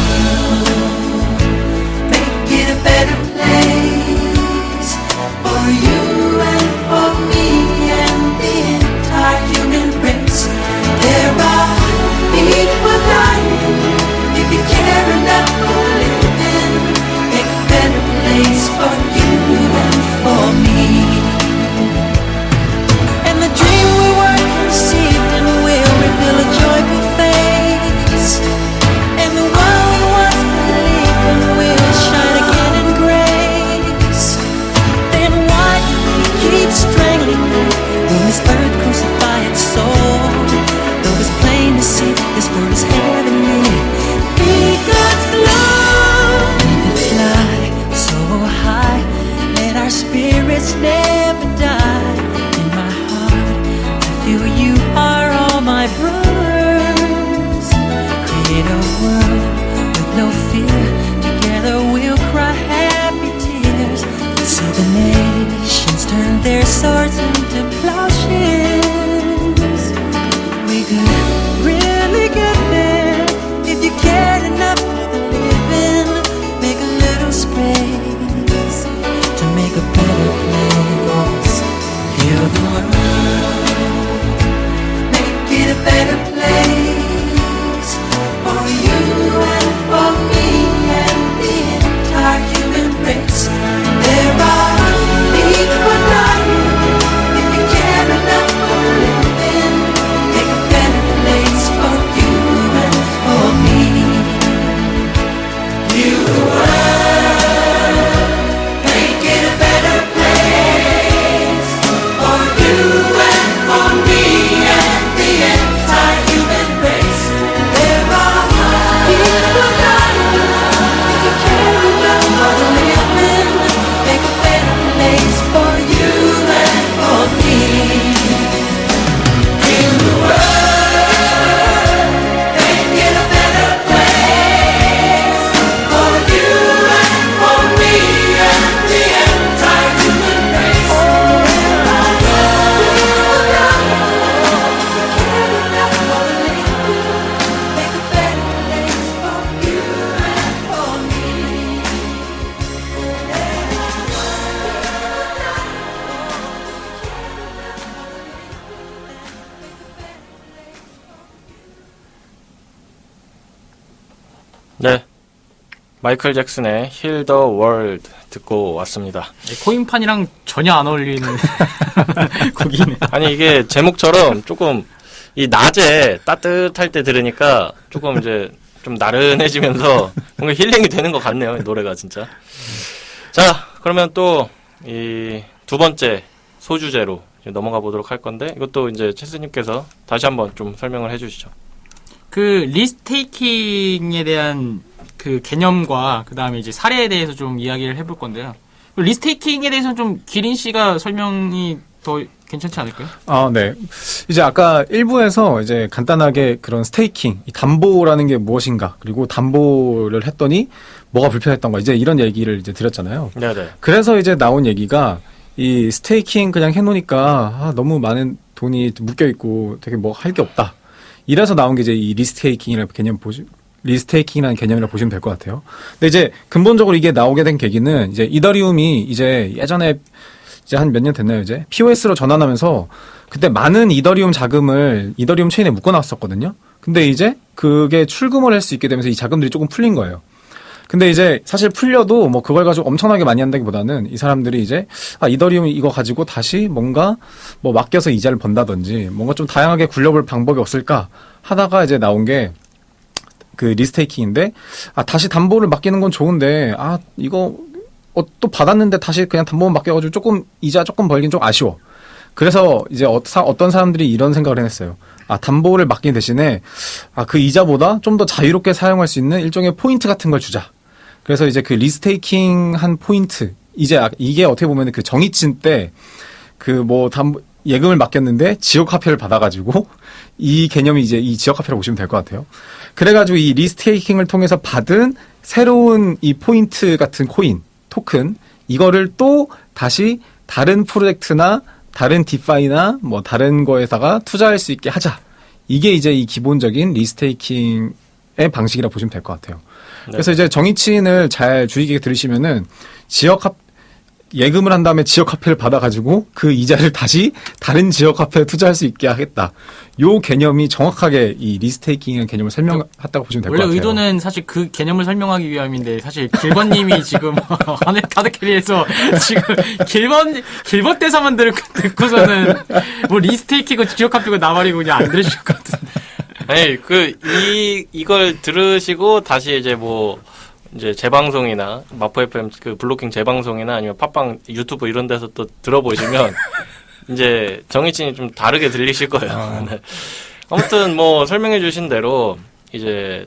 make it a better place for you and for me and the entire human race. There are people dying. If you care enough for living, make a better place for you and for me. And the dream we were conceived in will reveal a joyful face. And the one we once believed in will shine again in grace. Then why do we keep strangling it when this earth crucify its soul? Though it's plain to see this world is heavenly, be God's love. We could fly so high, let our spirits never die. In my heart, I feel you are all my brothers. Create a world with no fear. Together we'll cry happy tears. See the nations turn their swords into plowshares. We could really get there if you cared enough for the living. Make a little space to make a better place. Heal the world, make it a better place for you and for me and the entire human race. There are people dying. If you care enough for living, make a better place for you and for me. Heal the world, make 네. 마이클 잭슨의 Heal the World 듣고 왔습니다. 코인판이랑 전혀 안 어울리는 곡이네. 아니 이게 제목처럼 조금 이 낮에 따뜻할 때 들으니까 조금 이제 좀 나른해지면서 뭔가 힐링이 되는 것 같네요. 이 노래가 진짜. 자, 그러면 또 이 두 번째 소주제로 이제 넘어가 보도록 할 건데 이것도 이제 체스님께서 다시 한번 좀 설명을 해주시죠. 그 리스테이킹에 대한 그 개념과 그 다음에 이제 사례에 대해서 좀 이야기를 해볼 건데요. 리스테이킹에 대해서는 좀 기린 씨가 설명이 더 괜찮지 않을까요? 아, 네. 이제 아까 1부에서 이제 간단하게 그런 스테이킹, 이 담보라는 게 무엇인가, 그리고 담보를 했더니 뭐가 불편했던가, 이제 이런 얘기를 이제 드렸잖아요. 네네. 그래서 이제 나온 얘기가 이 스테이킹 그냥 해놓으니까 너무 많은 돈이 묶여있고 되게 뭐 할 게 없다. 이래서 나온 게 이제 이 리스테이킹이라는 개념이라 보시면 될 것 같아요. 근데 이제 근본적으로 이게 나오게 된 계기는 이제 이더리움이 이제 예전에 이제 한 몇 년 됐나요, 이제? POS로 전환하면서 그때 많은 이더리움 자금을 이더리움 체인에 묶어놨었거든요. 근데 이제 그게 출금을 할 수 있게 되면서 이 자금들이 조금 풀린 거예요. 근데 이제 사실 풀려도 뭐 그걸 가지고 엄청나게 많이 한다기보다는 이 사람들이 이제 이더리움 이거 가지고 다시 뭔가 뭐 맡겨서 이자를 번다든지 뭔가 좀 다양하게 굴려볼 방법이 없을까 하다가 이제 나온 게 그 리스테이킹인데 다시 담보를 맡기는 건 좋은데 이거 또 받았는데 다시 그냥 담보만 맡겨가지고 조금 이자 조금 벌긴 좀 아쉬워. 그래서 이제 어떤 사람들이 이런 생각을 해냈어요. 담보를 맡긴 대신에 그 이자보다 좀 더 자유롭게 사용할 수 있는 일종의 포인트 같은 걸 주자. 그래서 이제 그 리스테이킹 한 포인트, 이제 이게 어떻게 보면 그 정의친 때 그 뭐 예금을 맡겼는데 지역 화폐를 받아가지고 이 개념이 이제 이 지역 화폐라고 보시면 될 것 같아요. 그래가지고 이 리스테이킹을 통해서 받은 새로운 이 포인트 같은 코인, 토큰, 이거를 또 다시 다른 프로젝트나 다른 디파이나 뭐 다른 거에다가 투자할 수 있게 하자. 이게 이제 이 기본적인 리스테이킹의 방식이라 보시면 될 것 같아요. 네. 그래서 이제 정의치인을 잘 주의 깊게 들으시면은 예금을 한 다음에 지역 화폐를 받아가지고 그 이자를 다시 다른 지역 화폐에 투자할 수 있게 하겠다. 요 개념이 정확하게 이 리스테이킹의 개념을 설명했다고 보시면 될 것 원래 같아요. 의도는 사실 그 개념을 설명하기 위함인데 사실 길번님이 지금 하늘 카드캐리에서 지금 길번 대사만 듣고서는 뭐 리스테이킹이고 지역 화폐고 나발이고 그냥 안 들으실 것 같은데. 아니 이걸 들으시고 다시 이제 재방송이나 마포 FM 그 블로킹 재방송이나 아니면 팟빵 유튜브 이런 데서 또 들어보시면 이제 정의진이 좀 다르게 들리실 거예요. 네. 아무튼 뭐 설명해 주신 대로 이제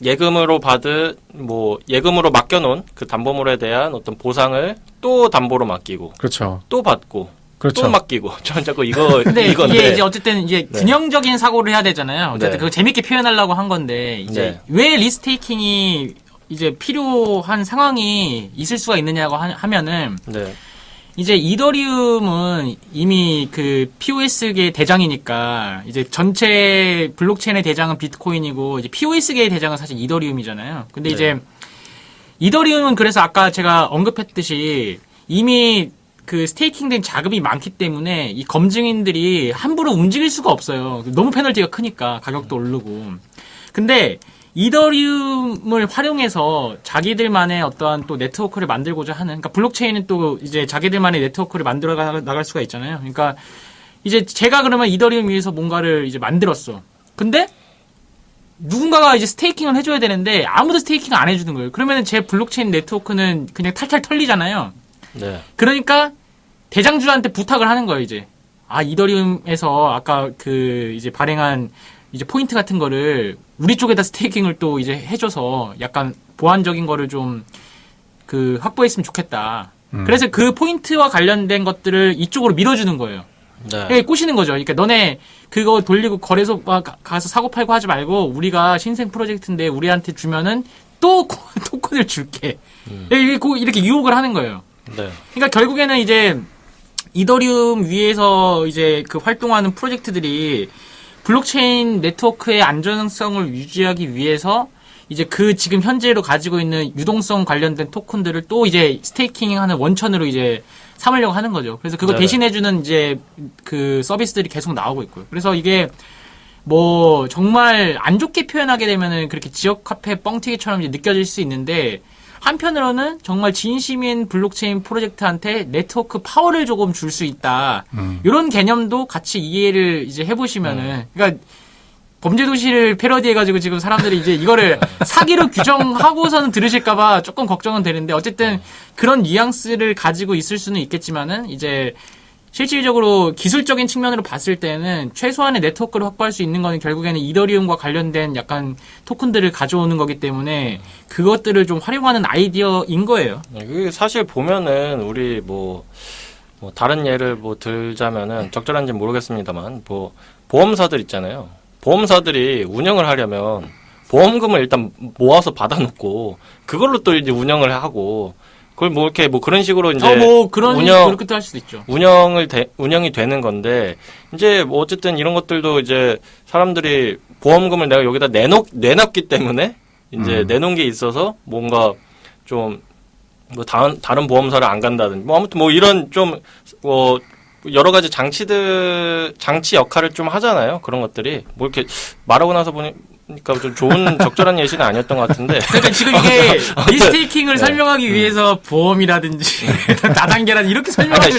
예금으로 맡겨놓은 그 담보물에 대한 어떤 보상을 또 담보로 맡기고 그렇죠. 또 받고 그렇죠. 또 맡기고 저는 자꾸 근데 이건데 이게 이제 어쨌든 이제 네. 균형적인 사고를 해야 되잖아요. 어쨌든 네. 그거 재밌게 표현하려고 한 건데 이제 네. 왜 리스테이킹이 이제 필요한 상황이 있을 수가 있느냐고 하면은 네. 이제 이더리움은 이미 그 POS계의 대장이니까 이제 전체 블록체인의 대장은 비트코인이고 이제 POS계의 대장은 사실 이더리움이잖아요. 근데 네. 이제 이더리움은 그래서 아까 제가 언급했듯이 이미 그 스테이킹된 자금이 많기 때문에 이 검증인들이 함부로 움직일 수가 없어요. 너무 페널티가 크니까 가격도 오르고. 근데 이더리움을 활용해서 자기들만의 어떠한 또 네트워크를 만들고자 하는, 그러니까 블록체인은 또 이제 자기들만의 네트워크를 만들어 나갈 수가 있잖아요. 그러니까 이제 제가 그러면 이더리움 위해서 뭔가를 이제 만들었어. 근데 누군가가 이제 스테이킹을 해줘야 되는데 아무도 스테이킹 안 해주는 거예요. 그러면 제 블록체인 네트워크는 그냥 탈탈 털리잖아요. 네. 그러니까 대장주한테 부탁을 하는 거예요, 이제. 이더리움에서 아까 그 이제 발행한 이제 포인트 같은 거를 우리 쪽에다 스테이킹을 또 이제 해줘서 약간 보완적인 거를 좀 그 확보했으면 좋겠다. 그래서 그 포인트와 관련된 것들을 이쪽으로 밀어주는 거예요. 네. 꼬시는 거죠. 그러니까 너네 그거 돌리고 거래소 가서 사고 팔고 하지 말고 우리가 신생 프로젝트인데 우리한테 주면은 또 토큰을 줄게. 이렇게 유혹을 하는 거예요. 네. 그러니까 결국에는 이제 이더리움 위에서 이제 그 활동하는 프로젝트들이 블록체인 네트워크의 안전성을 유지하기 위해서 이제 그 지금 현재로 가지고 있는 유동성 관련된 토큰들을 또 이제 스테이킹하는 원천으로 이제 삼으려고 하는 거죠. 그래서 그거 네. 대신해주는 이제 그 서비스들이 계속 나오고 있고요. 그래서 이게 뭐 정말 안 좋게 표현하게 되면은 그렇게 지역 화폐 뻥튀기처럼 이제 느껴질 수 있는데 한편으로는 정말 진심인 블록체인 프로젝트한테 네트워크 파워를 조금 줄 수 있다. 이런 개념도 같이 이해를 이제 해보시면은, 그러니까 범죄 도시를 패러디해가지고 지금 사람들이 이제 이거를 사기로 규정하고서는 들으실까봐 조금 걱정은 되는데 어쨌든 그런 뉘앙스를 가지고 있을 수는 있겠지만은 이제 실질적으로 기술적인 측면으로 봤을 때는 최소한의 네트워크를 확보할 수 있는 거는 결국에는 이더리움과 관련된 약간 토큰들을 가져오는 거기 때문에 그것들을 좀 활용하는 아이디어인 거예요. 그 사실 보면은 우리 뭐 다른 예를 뭐 들자면은 적절한지 모르겠습니다만 뭐 보험사들 있잖아요. 보험사들이 운영을 하려면 보험금을 일단 모아서 받아놓고 그걸로 또 이제 운영을 하고 그걸 뭐 이렇게 뭐 그런 식으로 이제 뭐 그런 그렇게 할 수도 있죠. 운영이 되는 건데 이제 뭐 어쨌든 이런 것들도 이제 사람들이 보험금을 내가 여기다 내놨기 때문에 이제 내놓은 게 있어서 뭔가 좀 뭐 다른 보험사를 안 간다든지 뭐 아무튼 뭐 이런 좀 여러 가지 장치 역할을 좀 하잖아요. 그런 것들이 뭐 이렇게 말하고 나서 보니까 좀 좋은 적절한 예시는 아니었던 것 같은데. 그러니까 지금 이게 리스테이킹을 설명하기 위해서 보험이라든지 다단계라든지 이렇게 설명하기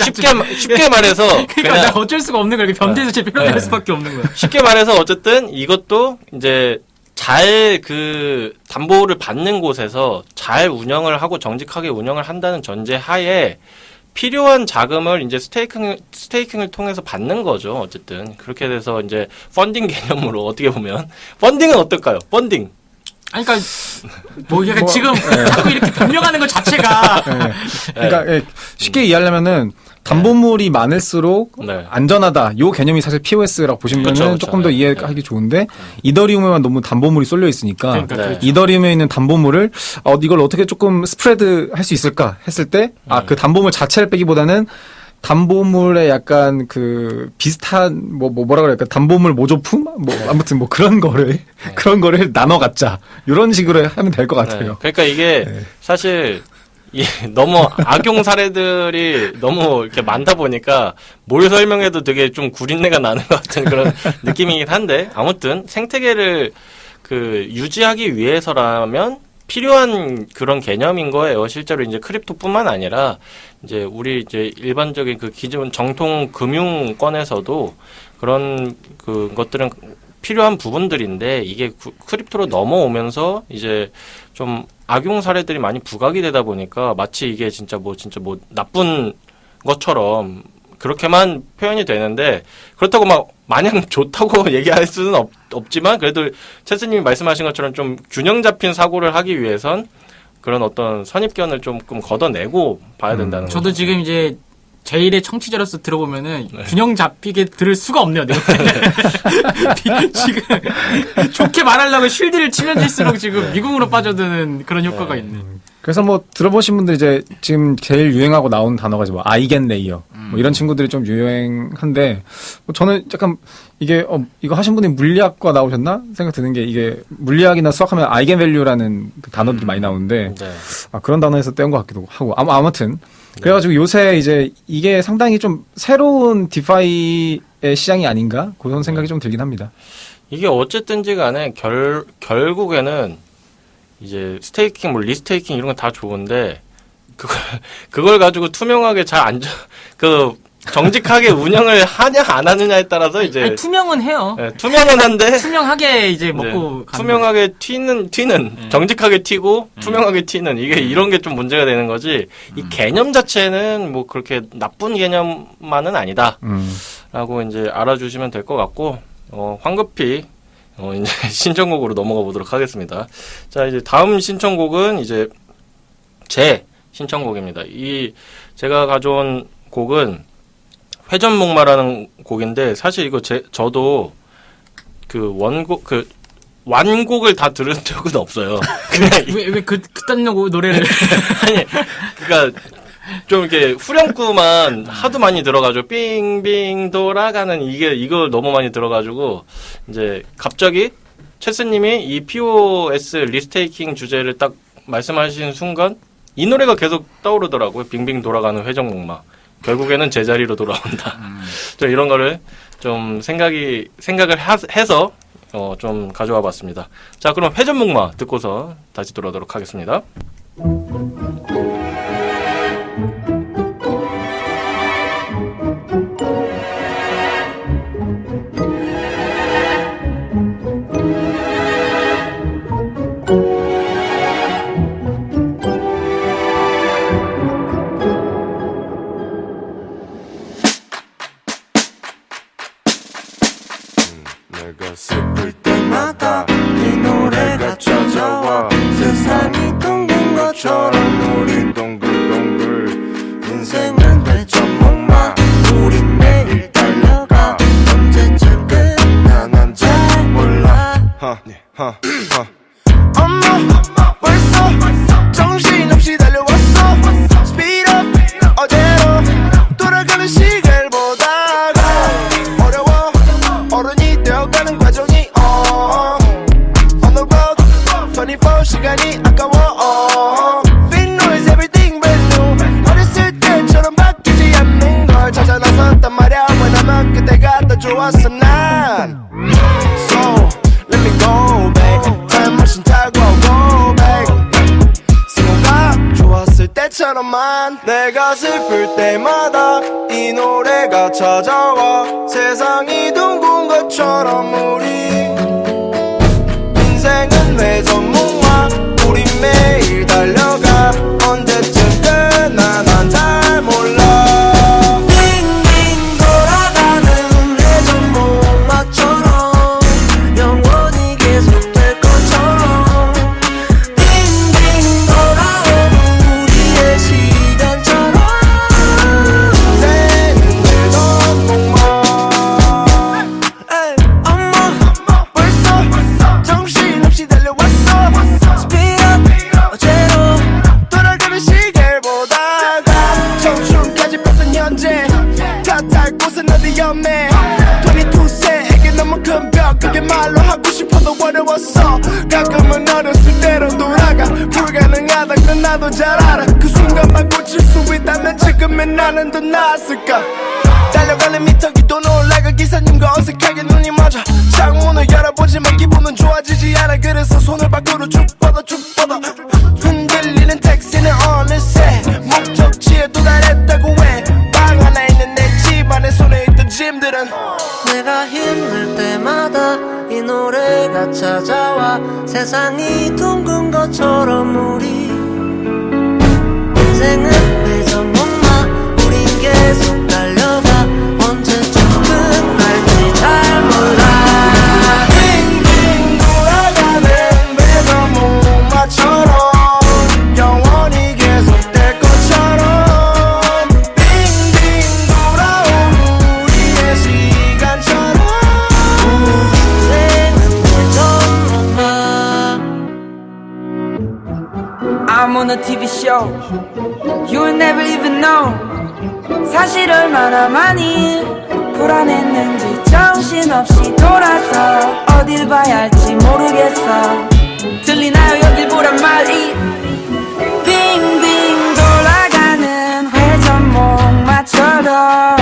쉽게 말해서 그러니까 나 어쩔 수가 없는 거야. 범죄 도시에 표현할 수밖에 없는 거야. 쉽게 말해서 어쨌든 이것도 이제 잘 그 담보를 받는 곳에서 잘 운영을 하고 정직하게 운영을 한다는 전제 하에 필요한 자금을 이제 스테이킹을 통해서 받는 거죠. 어쨌든 그렇게 돼서 이제 펀딩 개념으로 어떻게 보면 펀딩은 어떨까요? 펀딩. 아니, 그러니까 뭐 약간 지금 자꾸 이렇게 변명하는 것 자체가 그러니까 쉽게 이해하려면은 담보물이 많을수록 네. 안전하다. 요 개념이 사실 POS라고 보시면은 그쵸. 조금 더 이해하기 좋은데 이더리움에만 너무 담보물이 쏠려 있으니까 그러니까 네. 이더리움에 있는 담보물을 이걸 어떻게 조금 스프레드 할 수 있을까 했을 때 그 담보물 자체를 빼기보다는 담보물의 약간 그 비슷한 뭐라 그럴까 담보물 모조품 아무튼 뭐 그런 거를 나눠 갖자 이런 식으로 하면 될 것 같아요. 네. 그러니까 이게 사실 너무 악용 사례들이 너무 이렇게 많다 보니까 뭘 설명해도 되게 좀 구린내가 나는 것 같은 그런 느낌이긴 한데 아무튼 생태계를 그 유지하기 위해서라면 필요한 그런 개념인 거예요. 실제로 이제 크립토뿐만 아니라 이제 우리 이제 일반적인 그 기존 정통 금융권에서도 그런 그 것들은 필요한 부분들인데 이게 크립토로 넘어오면서 이제 좀 악용 사례들이 많이 부각이 되다 보니까 마치 이게 진짜 뭐 나쁜 것처럼 그렇게만 표현이 되는데 그렇다고 막 마냥 좋다고 얘기할 수는 없지만 그래도 채스님이 말씀하신 것처럼 좀 균형 잡힌 사고를 하기 위해선 그런 어떤 선입견을 조금 걷어내고 봐야 된다는 거죠. 저도 지금 이제 제1의 청취자로서 들어보면은 균형 잡히게 들을 수가 없네요. 내가. 지금 좋게 말하려고 쉴드를 치면 칠수록 지금 미궁으로 빠져드는 그런 효과가 있네. 그래서 뭐 들어보신 분들 이제 지금 제일 유행하고 나온 단어가 뭐 아이겐 레이어 뭐 이런 친구들이 좀 유행한데 뭐 저는 약간 이게 이거 하신 분이 물리학과 나오셨나 생각 드는 게 이게 물리학이나 수학하면 아이겐 밸류라는 그 단어들이 많이 나오는데 네. 그런 단어에서 떼온 것 같기도 하고 아무튼 그래가지고 요새 이제 이게 상당히 좀 새로운 디파이의 시장이 아닌가 그런 생각이 좀 들긴 합니다. 이게 어쨌든지 간에 결국에는 이제 스테이킹, 뭐 리스테이킹 이런 건 다 좋은데 그걸 가지고 투명하게 정직하게 운영을 하냐 안 하느냐에 따라서 이제 아니, 투명은 해요. 네, 투명은 한데 투명하게 이제 먹고 투명하게 튀는 정직하게 튀고 투명하게 튀는 이게 이런 게 좀 문제가 되는 거지. 이 개념 자체는 뭐 그렇게 나쁜 개념만은 아니다라고 이제 알아주시면 될 것 같고 황급히 이제 신청곡으로 넘어가 보도록 하겠습니다. 자, 이제 다음 신청곡은 이제 제 신청곡입니다. 제가 가져온 곡은 회전목마라는 곡인데 사실 이거 저도 완곡을 다 들은 적은 없어요. 왜 그딴 노래를 아니, 그러니까 좀 이렇게 후렴구만 하도 많이 들어가지고 빙빙 돌아가는 이걸 너무 많이 들어가지고 이제 갑자기 채스님이 이 POS 리스테이킹 주제를 딱 말씀하신 순간 이 노래가 계속 떠오르더라고요. 빙빙 돌아가는 회전목마. 결국에는 제자리로 돌아온다. 좀 이런 거를 좀 생각을 해서 좀 가져와 봤습니다. 자, 그럼 회전목마 듣고서 다시 돌아오도록 하겠습니다. 내가 슬플 때마다 이 노래가 찾아와 세상이 둥근 것처럼 우리 동글동글 인생은 회전목마 우리 매일 달려가 언제쯤 끝나난 잘 몰라 엄마 벌써 정신없이 달려왔어 Speed up 어제로 돌아가는 시계를 보다가 어려워 어른이 되어가는 과정이 On the road 24시간이 아까워 Big noise everything brand new 어렸을 때처럼 바뀌지 않는 걸 찾아 나섰단 말야 왜냐면 그때가 더 좋았어 난 So let me go back Time machine 타고 go back 생각가 좋았을 때처럼만 내가 슬플 때마다 이 노래가 찾아와 세상이 둥근 것처럼 우리 인생은 회전목마 우리 매일 달려가 언제쯤 끝나 난 잘 몰라 빙빙 돌아가는 회전목마처럼 영원히 계속될 것처럼 빙빙 돌아오는 우리의 시간처럼 인생은 회전목마 엄마 벌써 정신없이 달려왔어 Speed up 어제로 돌아가는 시계를 보다가 청춘까지 뺏은 현재 탓할 곳은 어디 없네 22세에게 너무 큰 벽 그게 말로 하고 싶어도 어려웠어 가끔은 어렸을 때로 돌아가 불가능하다 건 나도 잘 알아 그 순간만 고칠 수 있다면 지금의 나는 더 나았을까 달려가는 미터기도 놀라가 기사님과 어색하게 눈이 맞아 창문을 열어보지만 기분은 좋아지지 않아 그래서 손을 밖으로 쭉 뻗어 흔들리는 택시는 어느새 목적지에 도달했다고 해 방 하나 있는 내 집안에 손에 있던 짐들은 내가 힘들 때마다 이 노래가 찾아와 세상이 둥근 것처럼 우리 인생은 회전목마 우린 계속 달려가 언제쯤 끝날지 잘 몰라 빙빙 돌아가는 회전목마처럼 영원히 계속될 것처럼 빙빙 돌아오는 우리의 시간처럼 인생은 회전목마 I'm on a TV show You'll never even know 사실 얼마나 많이 불안했는지 정신없이 돌아서 어딜 봐야 할지 모르겠어 들리나요 여길 보란 말이 빙빙 돌아가는 회전목마처럼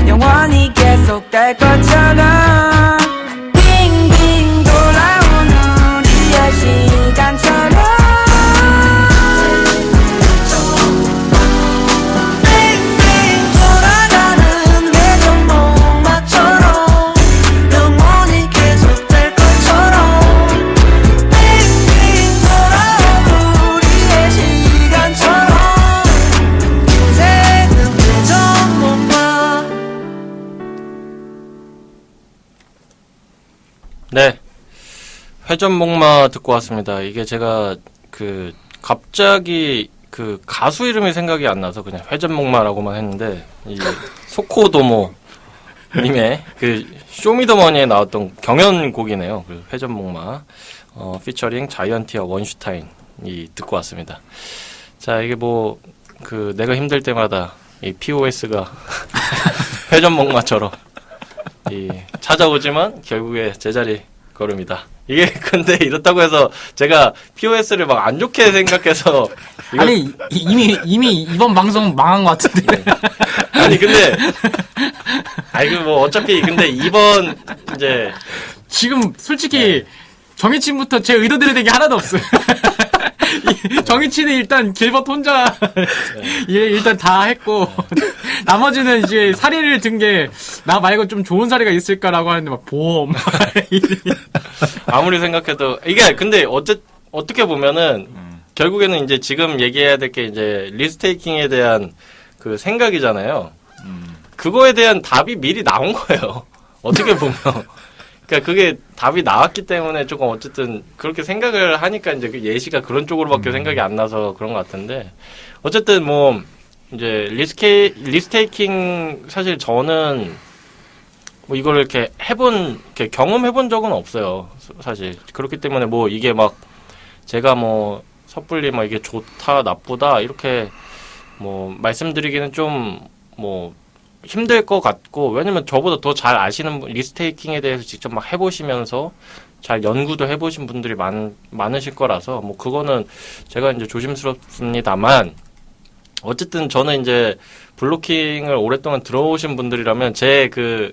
영원히 계속될 것처럼 빙빙 돌아오는 우리의 시간처럼 빙빙 돌아가는 회전목마처럼 영원히 계속될 것처럼 빙빙 돌아오는 우리의 시간처럼 인생은 회전목마 네. 회전목마 듣고 왔습니다. 이게 제가 갑자기 가수 이름이 생각이 안 나서 그냥 회전목마라고만 했는데, 이 소코도모 님의 쇼미더머니에 나왔던 경연곡이네요. 회전목마. 피처링 자이언티와 원슈타인이 듣고 왔습니다. 자, 이게 내가 힘들 때마다 이 POS가 회전목마처럼 찾아오지만 결국에 제자리 걸음이다. 이게 근데 이렇다고 해서 제가 POS를 막 안 좋게 생각해서 아니 이미 이번 방송 망한 것 같은데. 아니 근데 아니 뭐 어차피 근데 이번 이제 지금 솔직히 정해친부터 제 의도대로 된 게 하나도 없어요. 정해친은 일단 길벗 혼자 일단 다 했고 나머지는 이제 사례를 든 게 나 말고 좀 좋은 사례가 있을까라고 하는데 막 보험 아무리 생각해도 이게 근데 어떻게 보면은 결국에는 이제 지금 얘기해야 될 게 이제 리스테이킹에 대한 그 생각이잖아요. 그거에 대한 답이 미리 나온 거예요. 어떻게 보면. 그러니까 그게 답이 나왔기 때문에 조금 어쨌든 그렇게 생각을 하니까 이제 그 예시가 그런 쪽으로밖에 생각이 안 나서 그런 것 같은데 어쨌든 뭐 이제 리스테이킹 사실 저는 뭐 이걸 이렇게 이렇게 경험해본 적은 없어요. 사실 그렇기 때문에 뭐 이게 막 제가 뭐 섣불리 막 이게 좋다 나쁘다 이렇게 뭐 말씀드리기는 좀 뭐 힘들 것 같고 왜냐면 저보다 더 잘 아시는 리스테이킹에 대해서 직접 막 해보시면서 잘 연구도 해보신 분들이 많으실 거라서 뭐 그거는 제가 이제 조심스럽습니다만 어쨌든 저는 이제 블로킹을 오랫동안 들어오신 분들이라면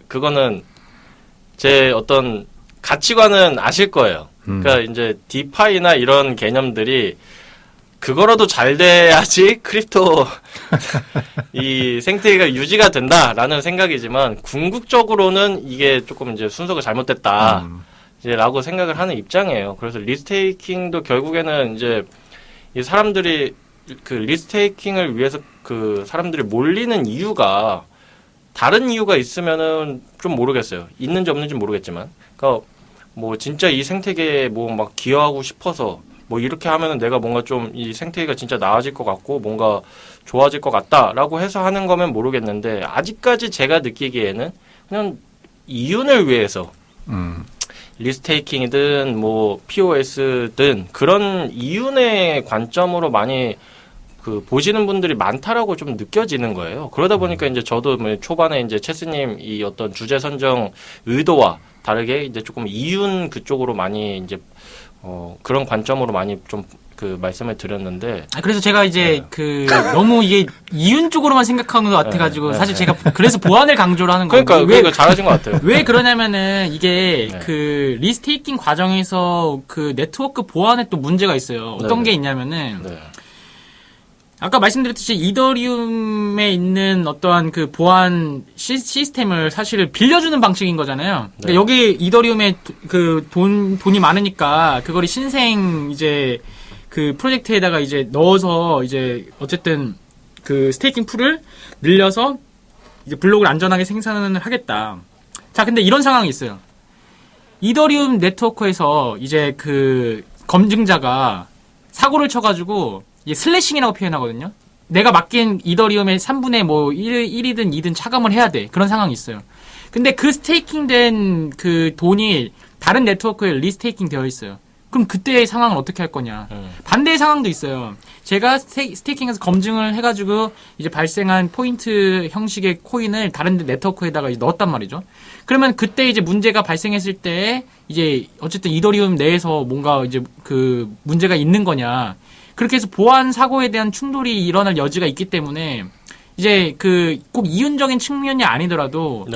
그거는 제 어떤 가치관은 아실 거예요. 그러니까 이제 디파이나 이런 개념들이 그거라도 잘 돼야지 크립토 이 생태계가 유지가 된다라는 생각이지만 궁극적으로는 이게 조금 이제 순서가 잘못됐다 이제라고 생각을 하는 입장이에요. 그래서 리스테이킹도 결국에는 이제 이 사람들이 그 리스테이킹을 위해서 그 사람들이 몰리는 이유가 다른 이유가 있으면은 좀 모르겠어요. 있는지 없는지 모르겠지만, 그러니까 뭐 진짜 이 생태계에 뭐 막 기여하고 싶어서 뭐 이렇게 하면은 내가 뭔가 좀 이 생태계가 진짜 나아질 것 같고 뭔가 좋아질 것 같다라고 해서 하는 거면 모르겠는데 아직까지 제가 느끼기에는 그냥 이윤을 위해서 리스테이킹이든 뭐 POS든 그런 이윤의 관점으로 많이 그 보시는 분들이 많다라고 좀 느껴지는 거예요. 그러다 보니까 이제 저도 뭐 초반에 이제 체스님 이 어떤 주제 선정 의도와 다르게 이제 조금 이윤 그쪽으로 많이 이제 그런 관점으로 많이 좀 그 말씀을 드렸는데. 그래서 제가 이제 너무 이게 이윤 쪽으로만 생각하는 것 같아가지고 사실 제가 그래서 보안을 강조를 하는 거예요. 그러니까 잘하신 것 같아요. 왜 그러냐면은 이게 그 리스테이킹 과정에서 그 네트워크 보안에 또 문제가 있어요. 어떤 게 있냐면은 아까 말씀드렸듯이 이더리움에 있는 어떠한 그 보안 시스템을 사실 빌려주는 방식인 거잖아요. 그러니까 여기 이더리움에 그 돈이 많으니까 그거를 신생 이제 그 프로젝트에다가 이제 넣어서 이제 어쨌든 그 스테이킹 풀을 늘려서 이제 블록을 안전하게 생산을 하겠다. 자, 근데 이런 상황이 있어요. 이더리움 네트워크에서 이제 그 검증자가 사고를 쳐가지고 이게 슬래싱이라고 표현하거든요. 내가 맡긴 이더리움의 3분의 뭐 1이든 2든 차감을 해야 돼. 그런 상황이 있어요. 근데 그 스테이킹된 그 돈이 다른 네트워크에 리스테이킹 되어 있어요. 그럼 그때의 상황을 어떻게 할 거냐. 반대의 상황도 있어요. 제가 스테이킹해서 검증을 해가지고 이제 발생한 포인트 형식의 코인을 다른 네트워크에다가 이제 넣었단 말이죠. 그러면 그때 이제 문제가 발생했을 때 이제 어쨌든 이더리움 내에서 뭔가 이제 그 문제가 있는 거냐. 그렇게 해서 보안 사고에 대한 충돌이 일어날 여지가 있기 때문에 이제 그 꼭 이윤적인 측면이 아니더라도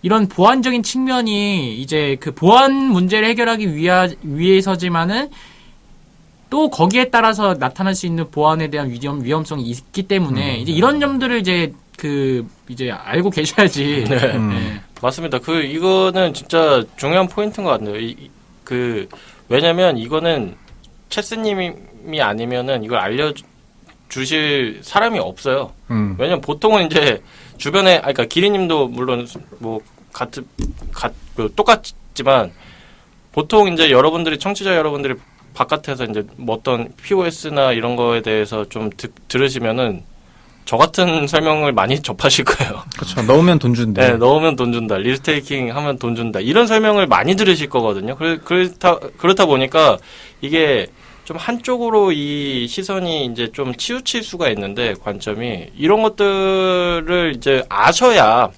이런 보안적인 측면이 이제 그 보안 문제를 해결하기 위해서지만은 또 거기에 따라서 나타날 수 있는 보안에 대한 위험성이 있기 때문에 이제 이런 점들을 이제 이제 알고 계셔야지. 맞습니다. 이거는 진짜 중요한 포인트인 것 같네요. 왜냐면 이거는 체스님이 아니면은 이걸 알려주실 사람이 없어요. 왜냐면 보통은 이제 주변에, 그러니까 기리님도 물론 뭐 똑같지만 보통 이제 청취자 여러분들이 바깥에서 이제 뭐 어떤 POS나 이런 거에 대해서 좀 들으시면은 저 같은 설명을 많이 접하실 거예요. 그렇죠. 넣으면 돈 준대. 네, 넣으면 돈 준다. 리스테이킹 하면 돈 준다. 이런 설명을 많이 들으실 거거든요. 그렇다 보니까 이게 좀 한쪽으로 이 시선이 이제 좀 치우칠 수가 있는데 관점이 이런 것들을 이제 아셔야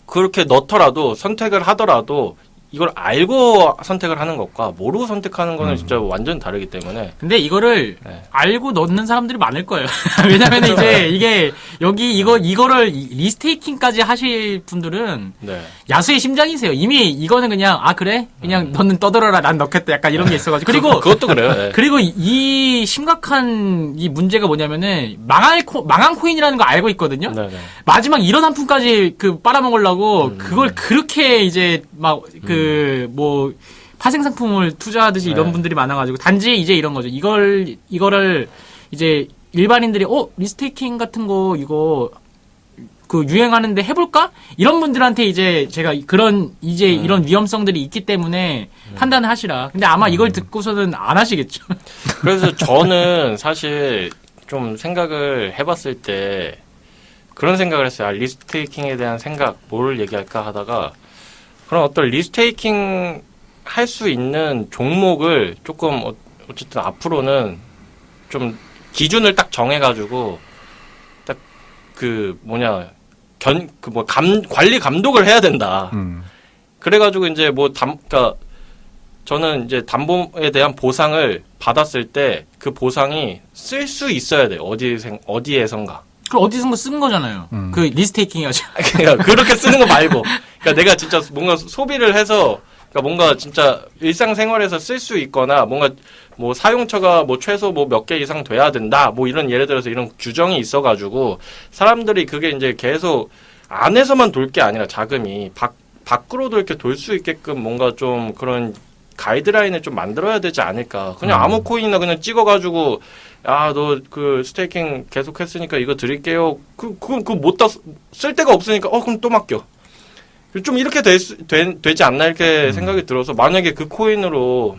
그렇게 넣더라도 선택을 하더라도 이걸 알고 선택을 하는 것과 모르고 선택하는 거는 진짜 완전 다르기 때문에. 근데 이거를 네. 알고 넣는 사람들이 많을 거예요. 왜냐면 이제 이게 여기 이거를 리스테이킹까지 하실 분들은 네. 야수의 심장이세요. 이미 이거는 그냥 그래? 그냥 너는 떠들어라. 난 넣겠다. 약간 이런 게 있어가지고. 그리고 그것도 그래요. 네. 그리고 이 심각한 이 문제가 뭐냐면은 망한 코인이라는 거 알고 있거든요. 네, 네. 마지막 이런 한 푼까지 빨아먹으려고 그걸 그렇게 이제 막 뭐 파생 상품을 투자하듯이 이런 네. 분들이 많아가지고 단지 이제 이런 거죠. 이거를 이제 일반인들이 리스테이킹 같은 거 이거 그 유행하는데 해볼까? 이런 분들한테 이제 제가 이런 위험성들이 있기 때문에 판단을 하시라. 근데 아마 이걸 듣고서는 안 하시겠죠. 그래서 저는 사실 좀 생각을 해봤을 때 그런 생각을 했어요. 리스테이킹에 대한 생각, 뭘 얘기할까 하다가 그럼 어떤 리스테이킹 할 수 있는 종목을 조금 어쨌든 앞으로는 좀 기준을 딱 정해가지고 딱 관리 감독을 해야 된다. 그래가지고 이제 그러니까 저는 이제 담보에 대한 보상을 받았을 때 그 보상이 쓸 수 있어야 돼요. 어디에선가. 그럼 어디선가 쓴 거잖아요. 그 리스테이킹 해가지고. 그러니까 그렇게 쓰는 거 말고. 그러니까 내가 진짜 뭔가 소비를 해서, 그러니까 뭔가 진짜 일상생활에서 쓸 수 있거나, 뭔가 뭐 사용처가 뭐 최소 뭐 몇 개 이상 돼야 된다. 뭐 이런 예를 들어서 이런 규정이 있어가지고, 사람들이 그게 이제 계속 안에서만 돌 게 아니라 자금이 밖으로도 이렇게 돌 수 있게끔 뭔가 좀 그런 가이드라인을 좀 만들어야 되지 않을까. 그냥 아무 코인이나 그냥 찍어가지고, 너 그 스테이킹 계속 했으니까 이거 드릴게요. 그건 쓸 데가 없으니까, 그럼 또 맡겨. 좀 이렇게 되지 않나 이렇게 생각이 들어서, 만약에 그 코인으로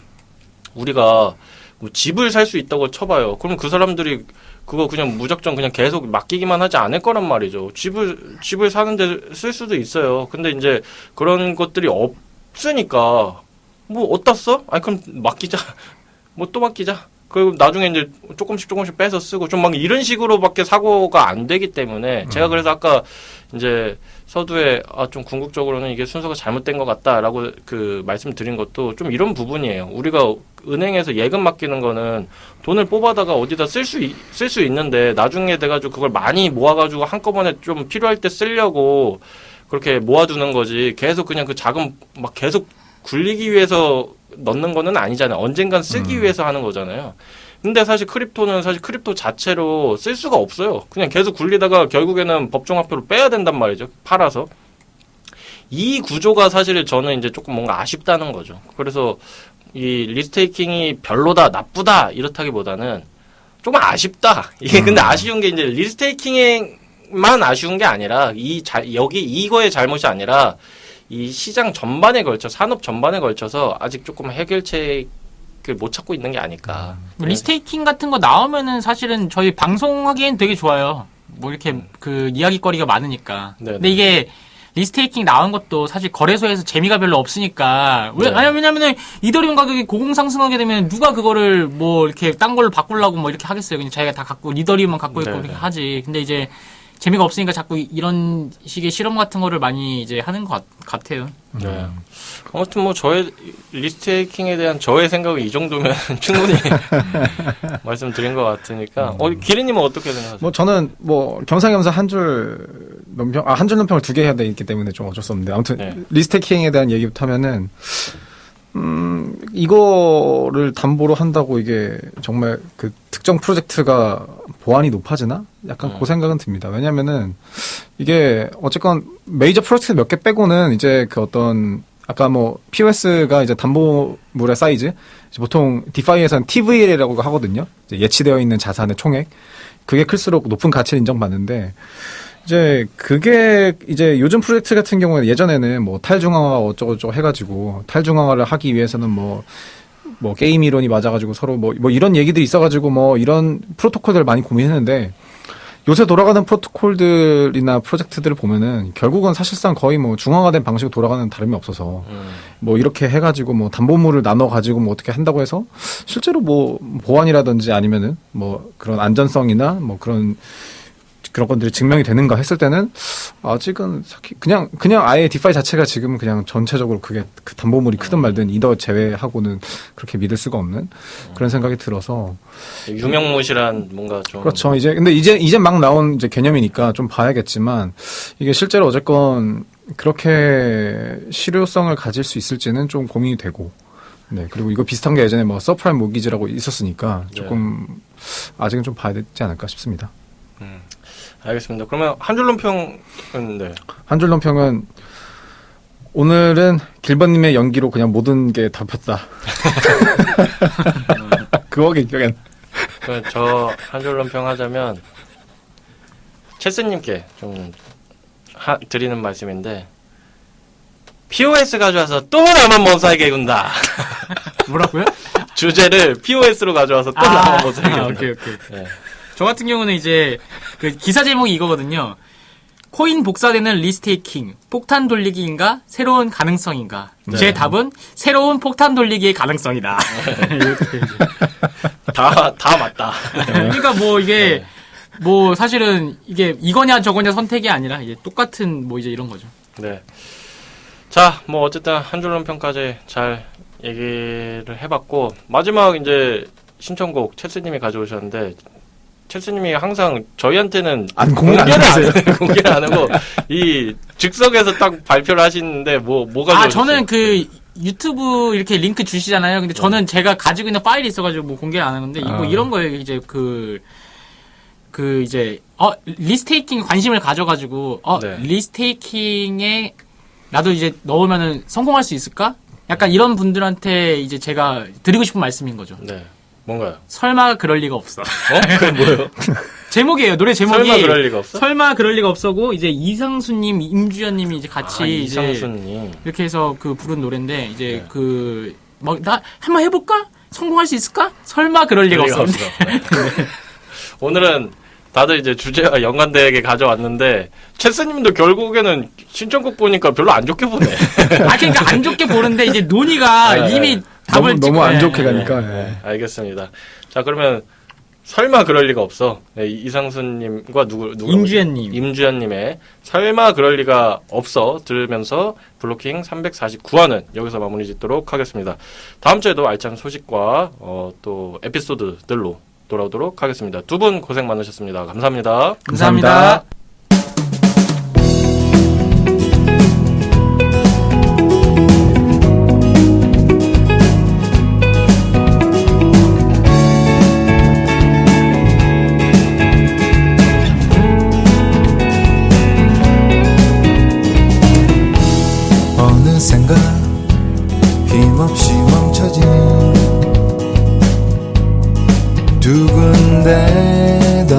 우리가 뭐 집을 살 수 있다고 쳐봐요. 그럼 그 사람들이 그거 그냥 무작정 그냥 계속 맡기기만 하지 않을 거란 말이죠. 집을 사는데 쓸 수도 있어요. 근데 이제 그런 것들이 없으니까, 뭐 어디다 써? 그럼 맡기자. 뭐 또 맡기자. 그리고 나중에 이제 조금씩 빼서 쓰고 좀 막 이런 식으로밖에 사고가 안 되기 때문에 제가 그래서 아까 이제 서두에 좀 궁극적으로는 이게 순서가 잘못된 것 같다라고 그 말씀드린 것도 좀 이런 부분이에요. 우리가 은행에서 예금 맡기는 거는 돈을 뽑아다가 어디다 쓸 수 있는데 나중에 돼가지고 그걸 많이 모아가지고 한꺼번에 좀 필요할 때 쓰려고 그렇게 모아두는 거지. 계속 그냥 그 자금 막 계속 굴리기 위해서 넣는 거는 아니잖아요. 언젠간 쓰기 위해서 하는 거잖아요. 근데 사실 크립토 자체로 쓸 수가 없어요. 그냥 계속 굴리다가 결국에는 법정화폐로 빼야 된단 말이죠. 팔아서. 이 구조가 사실 저는 이제 조금 뭔가 아쉽다는 거죠. 그래서 이 리스테이킹이 별로다, 나쁘다 이렇다기보다는 조금 아쉽다. 이게 근데 아쉬운 게 이제 리스테이킹만 아쉬운 게 아니라 이거의 잘못이 아니라 이 시장 전반에 걸쳐 산업 전반에 걸쳐서 아직 조금 해결책을 못 찾고 있는 게 아닐까. 리스테이킹 같은 거 나오면은 사실은 저희 방송하기엔 되게 좋아요. 뭐 이렇게 그 이야기거리가 많으니까. 네네. 근데 이게 리스테이킹 나온 것도 사실 거래소에서 재미가 별로 없으니까. 네. 왜냐면은 이더리움 가격이 고공상승하게 되면 누가 그거를 뭐 이렇게 딴 걸로 바꾸려고 뭐 이렇게 하겠어요. 그냥 자기가 다 갖고 이더리움만 갖고 있고 네네. 이렇게 하지. 근데 이제 재미가 없으니까 자꾸 이런 식의 실험 같은 거를 많이 이제 하는 것 같아요. 네. 아무튼 뭐 저의 리스테이킹에 대한 저의 생각이 이 정도면 충분히 말씀드린 것 같으니까. 기린님은 어떻게 생각하세요? 뭐 저는 뭐 겸사겸사 한 줄 논평을 2개 해야 되기 때문에 좀 어쩔 수 없는데 아무튼 네. 리스테이킹에 대한 얘기부터 하면은 이거를 담보로 한다고 이게 정말 그 특정 프로젝트가 보안이 높아지나? 약간 그 생각은 듭니다. 왜냐면은 이게 어쨌건 메이저 프로젝트 몇 개 빼고는 이제 그 어떤 아까 뭐 POS가 이제 담보물의 사이즈 보통 디파이에서는 TVL이라고 하거든요. 이제 예치되어 있는 자산의 총액. 그게 클수록 높은 가치를 인정받는데 이제 그게 이제 요즘 프로젝트 같은 경우는 예전에는 뭐 탈중앙화 어쩌고저쩌고 해가지고 탈중앙화를 하기 위해서는 뭐 게임 이론이 맞아가지고 서로 뭐 이런 얘기들이 있어가지고 뭐 이런 프로토콜들을 많이 고민했는데 요새 돌아가는 프로토콜들이나 프로젝트들을 보면은 결국은 사실상 거의 뭐 중앙화된 방식으로 돌아가는 다름이 없어서 뭐 이렇게 해가지고 뭐 담보물을 나눠가지고 뭐 어떻게 한다고 해서 실제로 뭐 보안이라든지 아니면은 뭐 그런 안전성이나 뭐 그런 그런 것들이 증명이 되는가 했을 때는 아직은 그냥 아예 디파이 자체가 지금 그냥 전체적으로 그게 그 담보물이 크든 말든 이더 제외하고는 그렇게 믿을 수가 없는 그런 생각이 들어서 유명무실한 뭔가 좀 그렇죠. 근데 이제 막 나온 이제 개념이니까 좀 봐야겠지만 이게 실제로 어쨌건 그렇게 실효성을 가질 수 있을지는 좀 고민이 되고. 네. 그리고 이거 비슷한 게 예전에 뭐 서프라임 모기지라고 있었으니까 조금 아직은 좀 봐야 되지 않을까 싶습니다. 알겠습니다. 그러면 한 줄 논평은 네. 한 줄 논평은 오늘은 길버님의 연기로 그냥 모든 게 덮였다. 그거게 기억엔. 저 한 줄 논평 하자면 체스님께 좀 드리는 말씀인데 POS 가져와서 또 나만 먼사에게 군다. 뭐라고요? 주제를 POS로 가져와서 또 나만 먼사에게 군다. 오케이. 네. 저 같은 경우는 이제 그 기사 제목이 이거거든요. 코인 복사되는 리스테이킹, 폭탄 돌리기인가, 새로운 가능성인가? 네. 제 답은 새로운 폭탄 돌리기의 가능성이다. 이렇게 이제. 다 맞다. 그러니까 뭐 이게 뭐 사실은 이게 이거냐 저거냐 선택이 아니라 이제 똑같은 뭐 이제 이런 거죠. 네. 자, 뭐 어쨌든 한 줄 논평까지 잘 얘기를 해봤고 마지막 이제 신청곡 첼스님이 가져오셨는데 첼스님이 항상 저희한테는 공개를 안 하세요. 공개를 안 하고 이 즉석에서 딱 발표를 하시는데 뭐가 아 저는 그 유튜브 이렇게 링크 주시잖아요. 근데 저는 제가 가지고 있는 파일이 있어가지고 뭐 공개를 안 하는데 뭐 이런 거예요. 이제 그 이제 리스테이킹 관심을 가져가지고 네. 리스테이킹에 나도 이제 넣으면은 성공할 수 있을까? 약간 이런 분들한테 이제 제가 드리고 싶은 말씀인 거죠. 네. 뭔가요? 설마 그럴 리가 없어. 그게 뭐예요? 제목이에요. 노래 제목이 설마 그럴 리가 없어? 설마 그럴 리가 없어고 이제 이상수님, 임주연님이 이제 같이 이제 이상수님. 이렇게 해서 그 부른 노래인데 이제 네. 그 막 나 한번 해볼까? 성공할 수 있을까? 설마 그럴 리가 없어. 네. 오늘은 다들 이제 주제와 연관되게 가져왔는데 체스님도 결국에는 신청곡 보니까 별로 안 좋게 보네. 그러니까 안 좋게 보는데 이제 논의가 네, 이미 네. 답을 너무 안 좋게 네. 가니까. 네, 알겠습니다. 자, 그러면 설마 그럴 리가 없어. 네, 이상수님과 누구 임주연님. 임주연님의 설마 그럴 리가 없어 들으면서 블로킹 349화는 여기서 마무리 짓도록 하겠습니다. 다음 주에도 알찬 소식과 또 에피소드들로 돌아오도록 하겠습니다. 두 분 고생 많으셨습니다. 감사합니다. 감사합니다. 어느샌가 힘없이 멈춰진 두근대던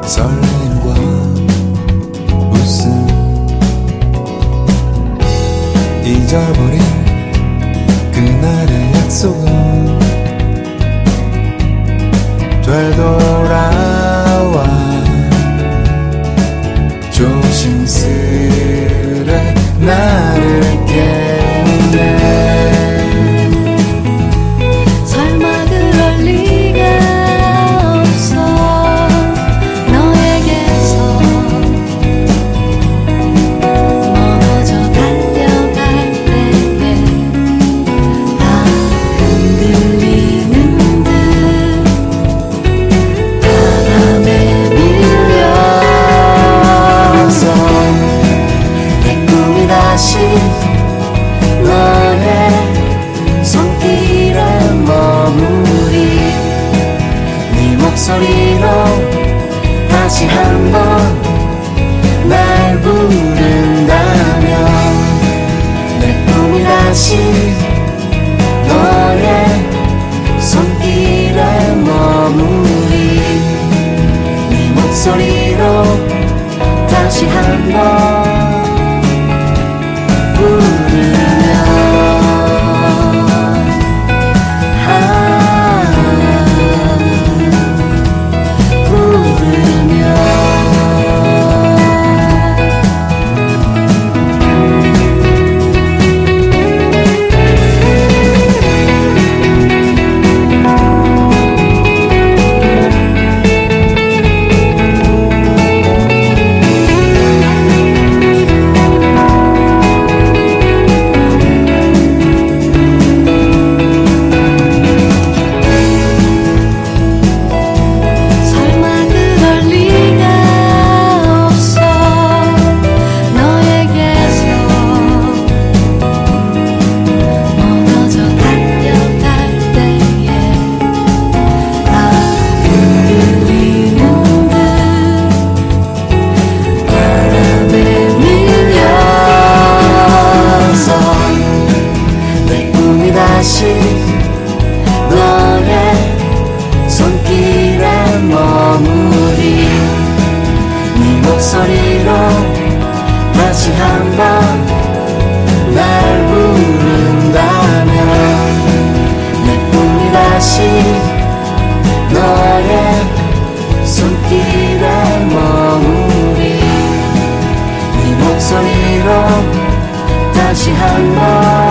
설렘과 웃음 잊어버린 그날의 약속은 되돌아와 조심스레 나를 깨우네 설마 그럴 리가 없어 너에게서 멀어져 달려갈 때에 다 흔들리는 듯 바람에 밀려서 내 꿈이 다시 너의 손길에 머무리 네 목소리로 다시 한번 날 부른다면 내 꿈이 다시 너의 손길에 머무리 네 목소리로 다시 한번 부르며 목소리로 다시 한번 날 부른다면 내 꿈이 다시 너의 손길에 머무리 네 목소리로 다시 한번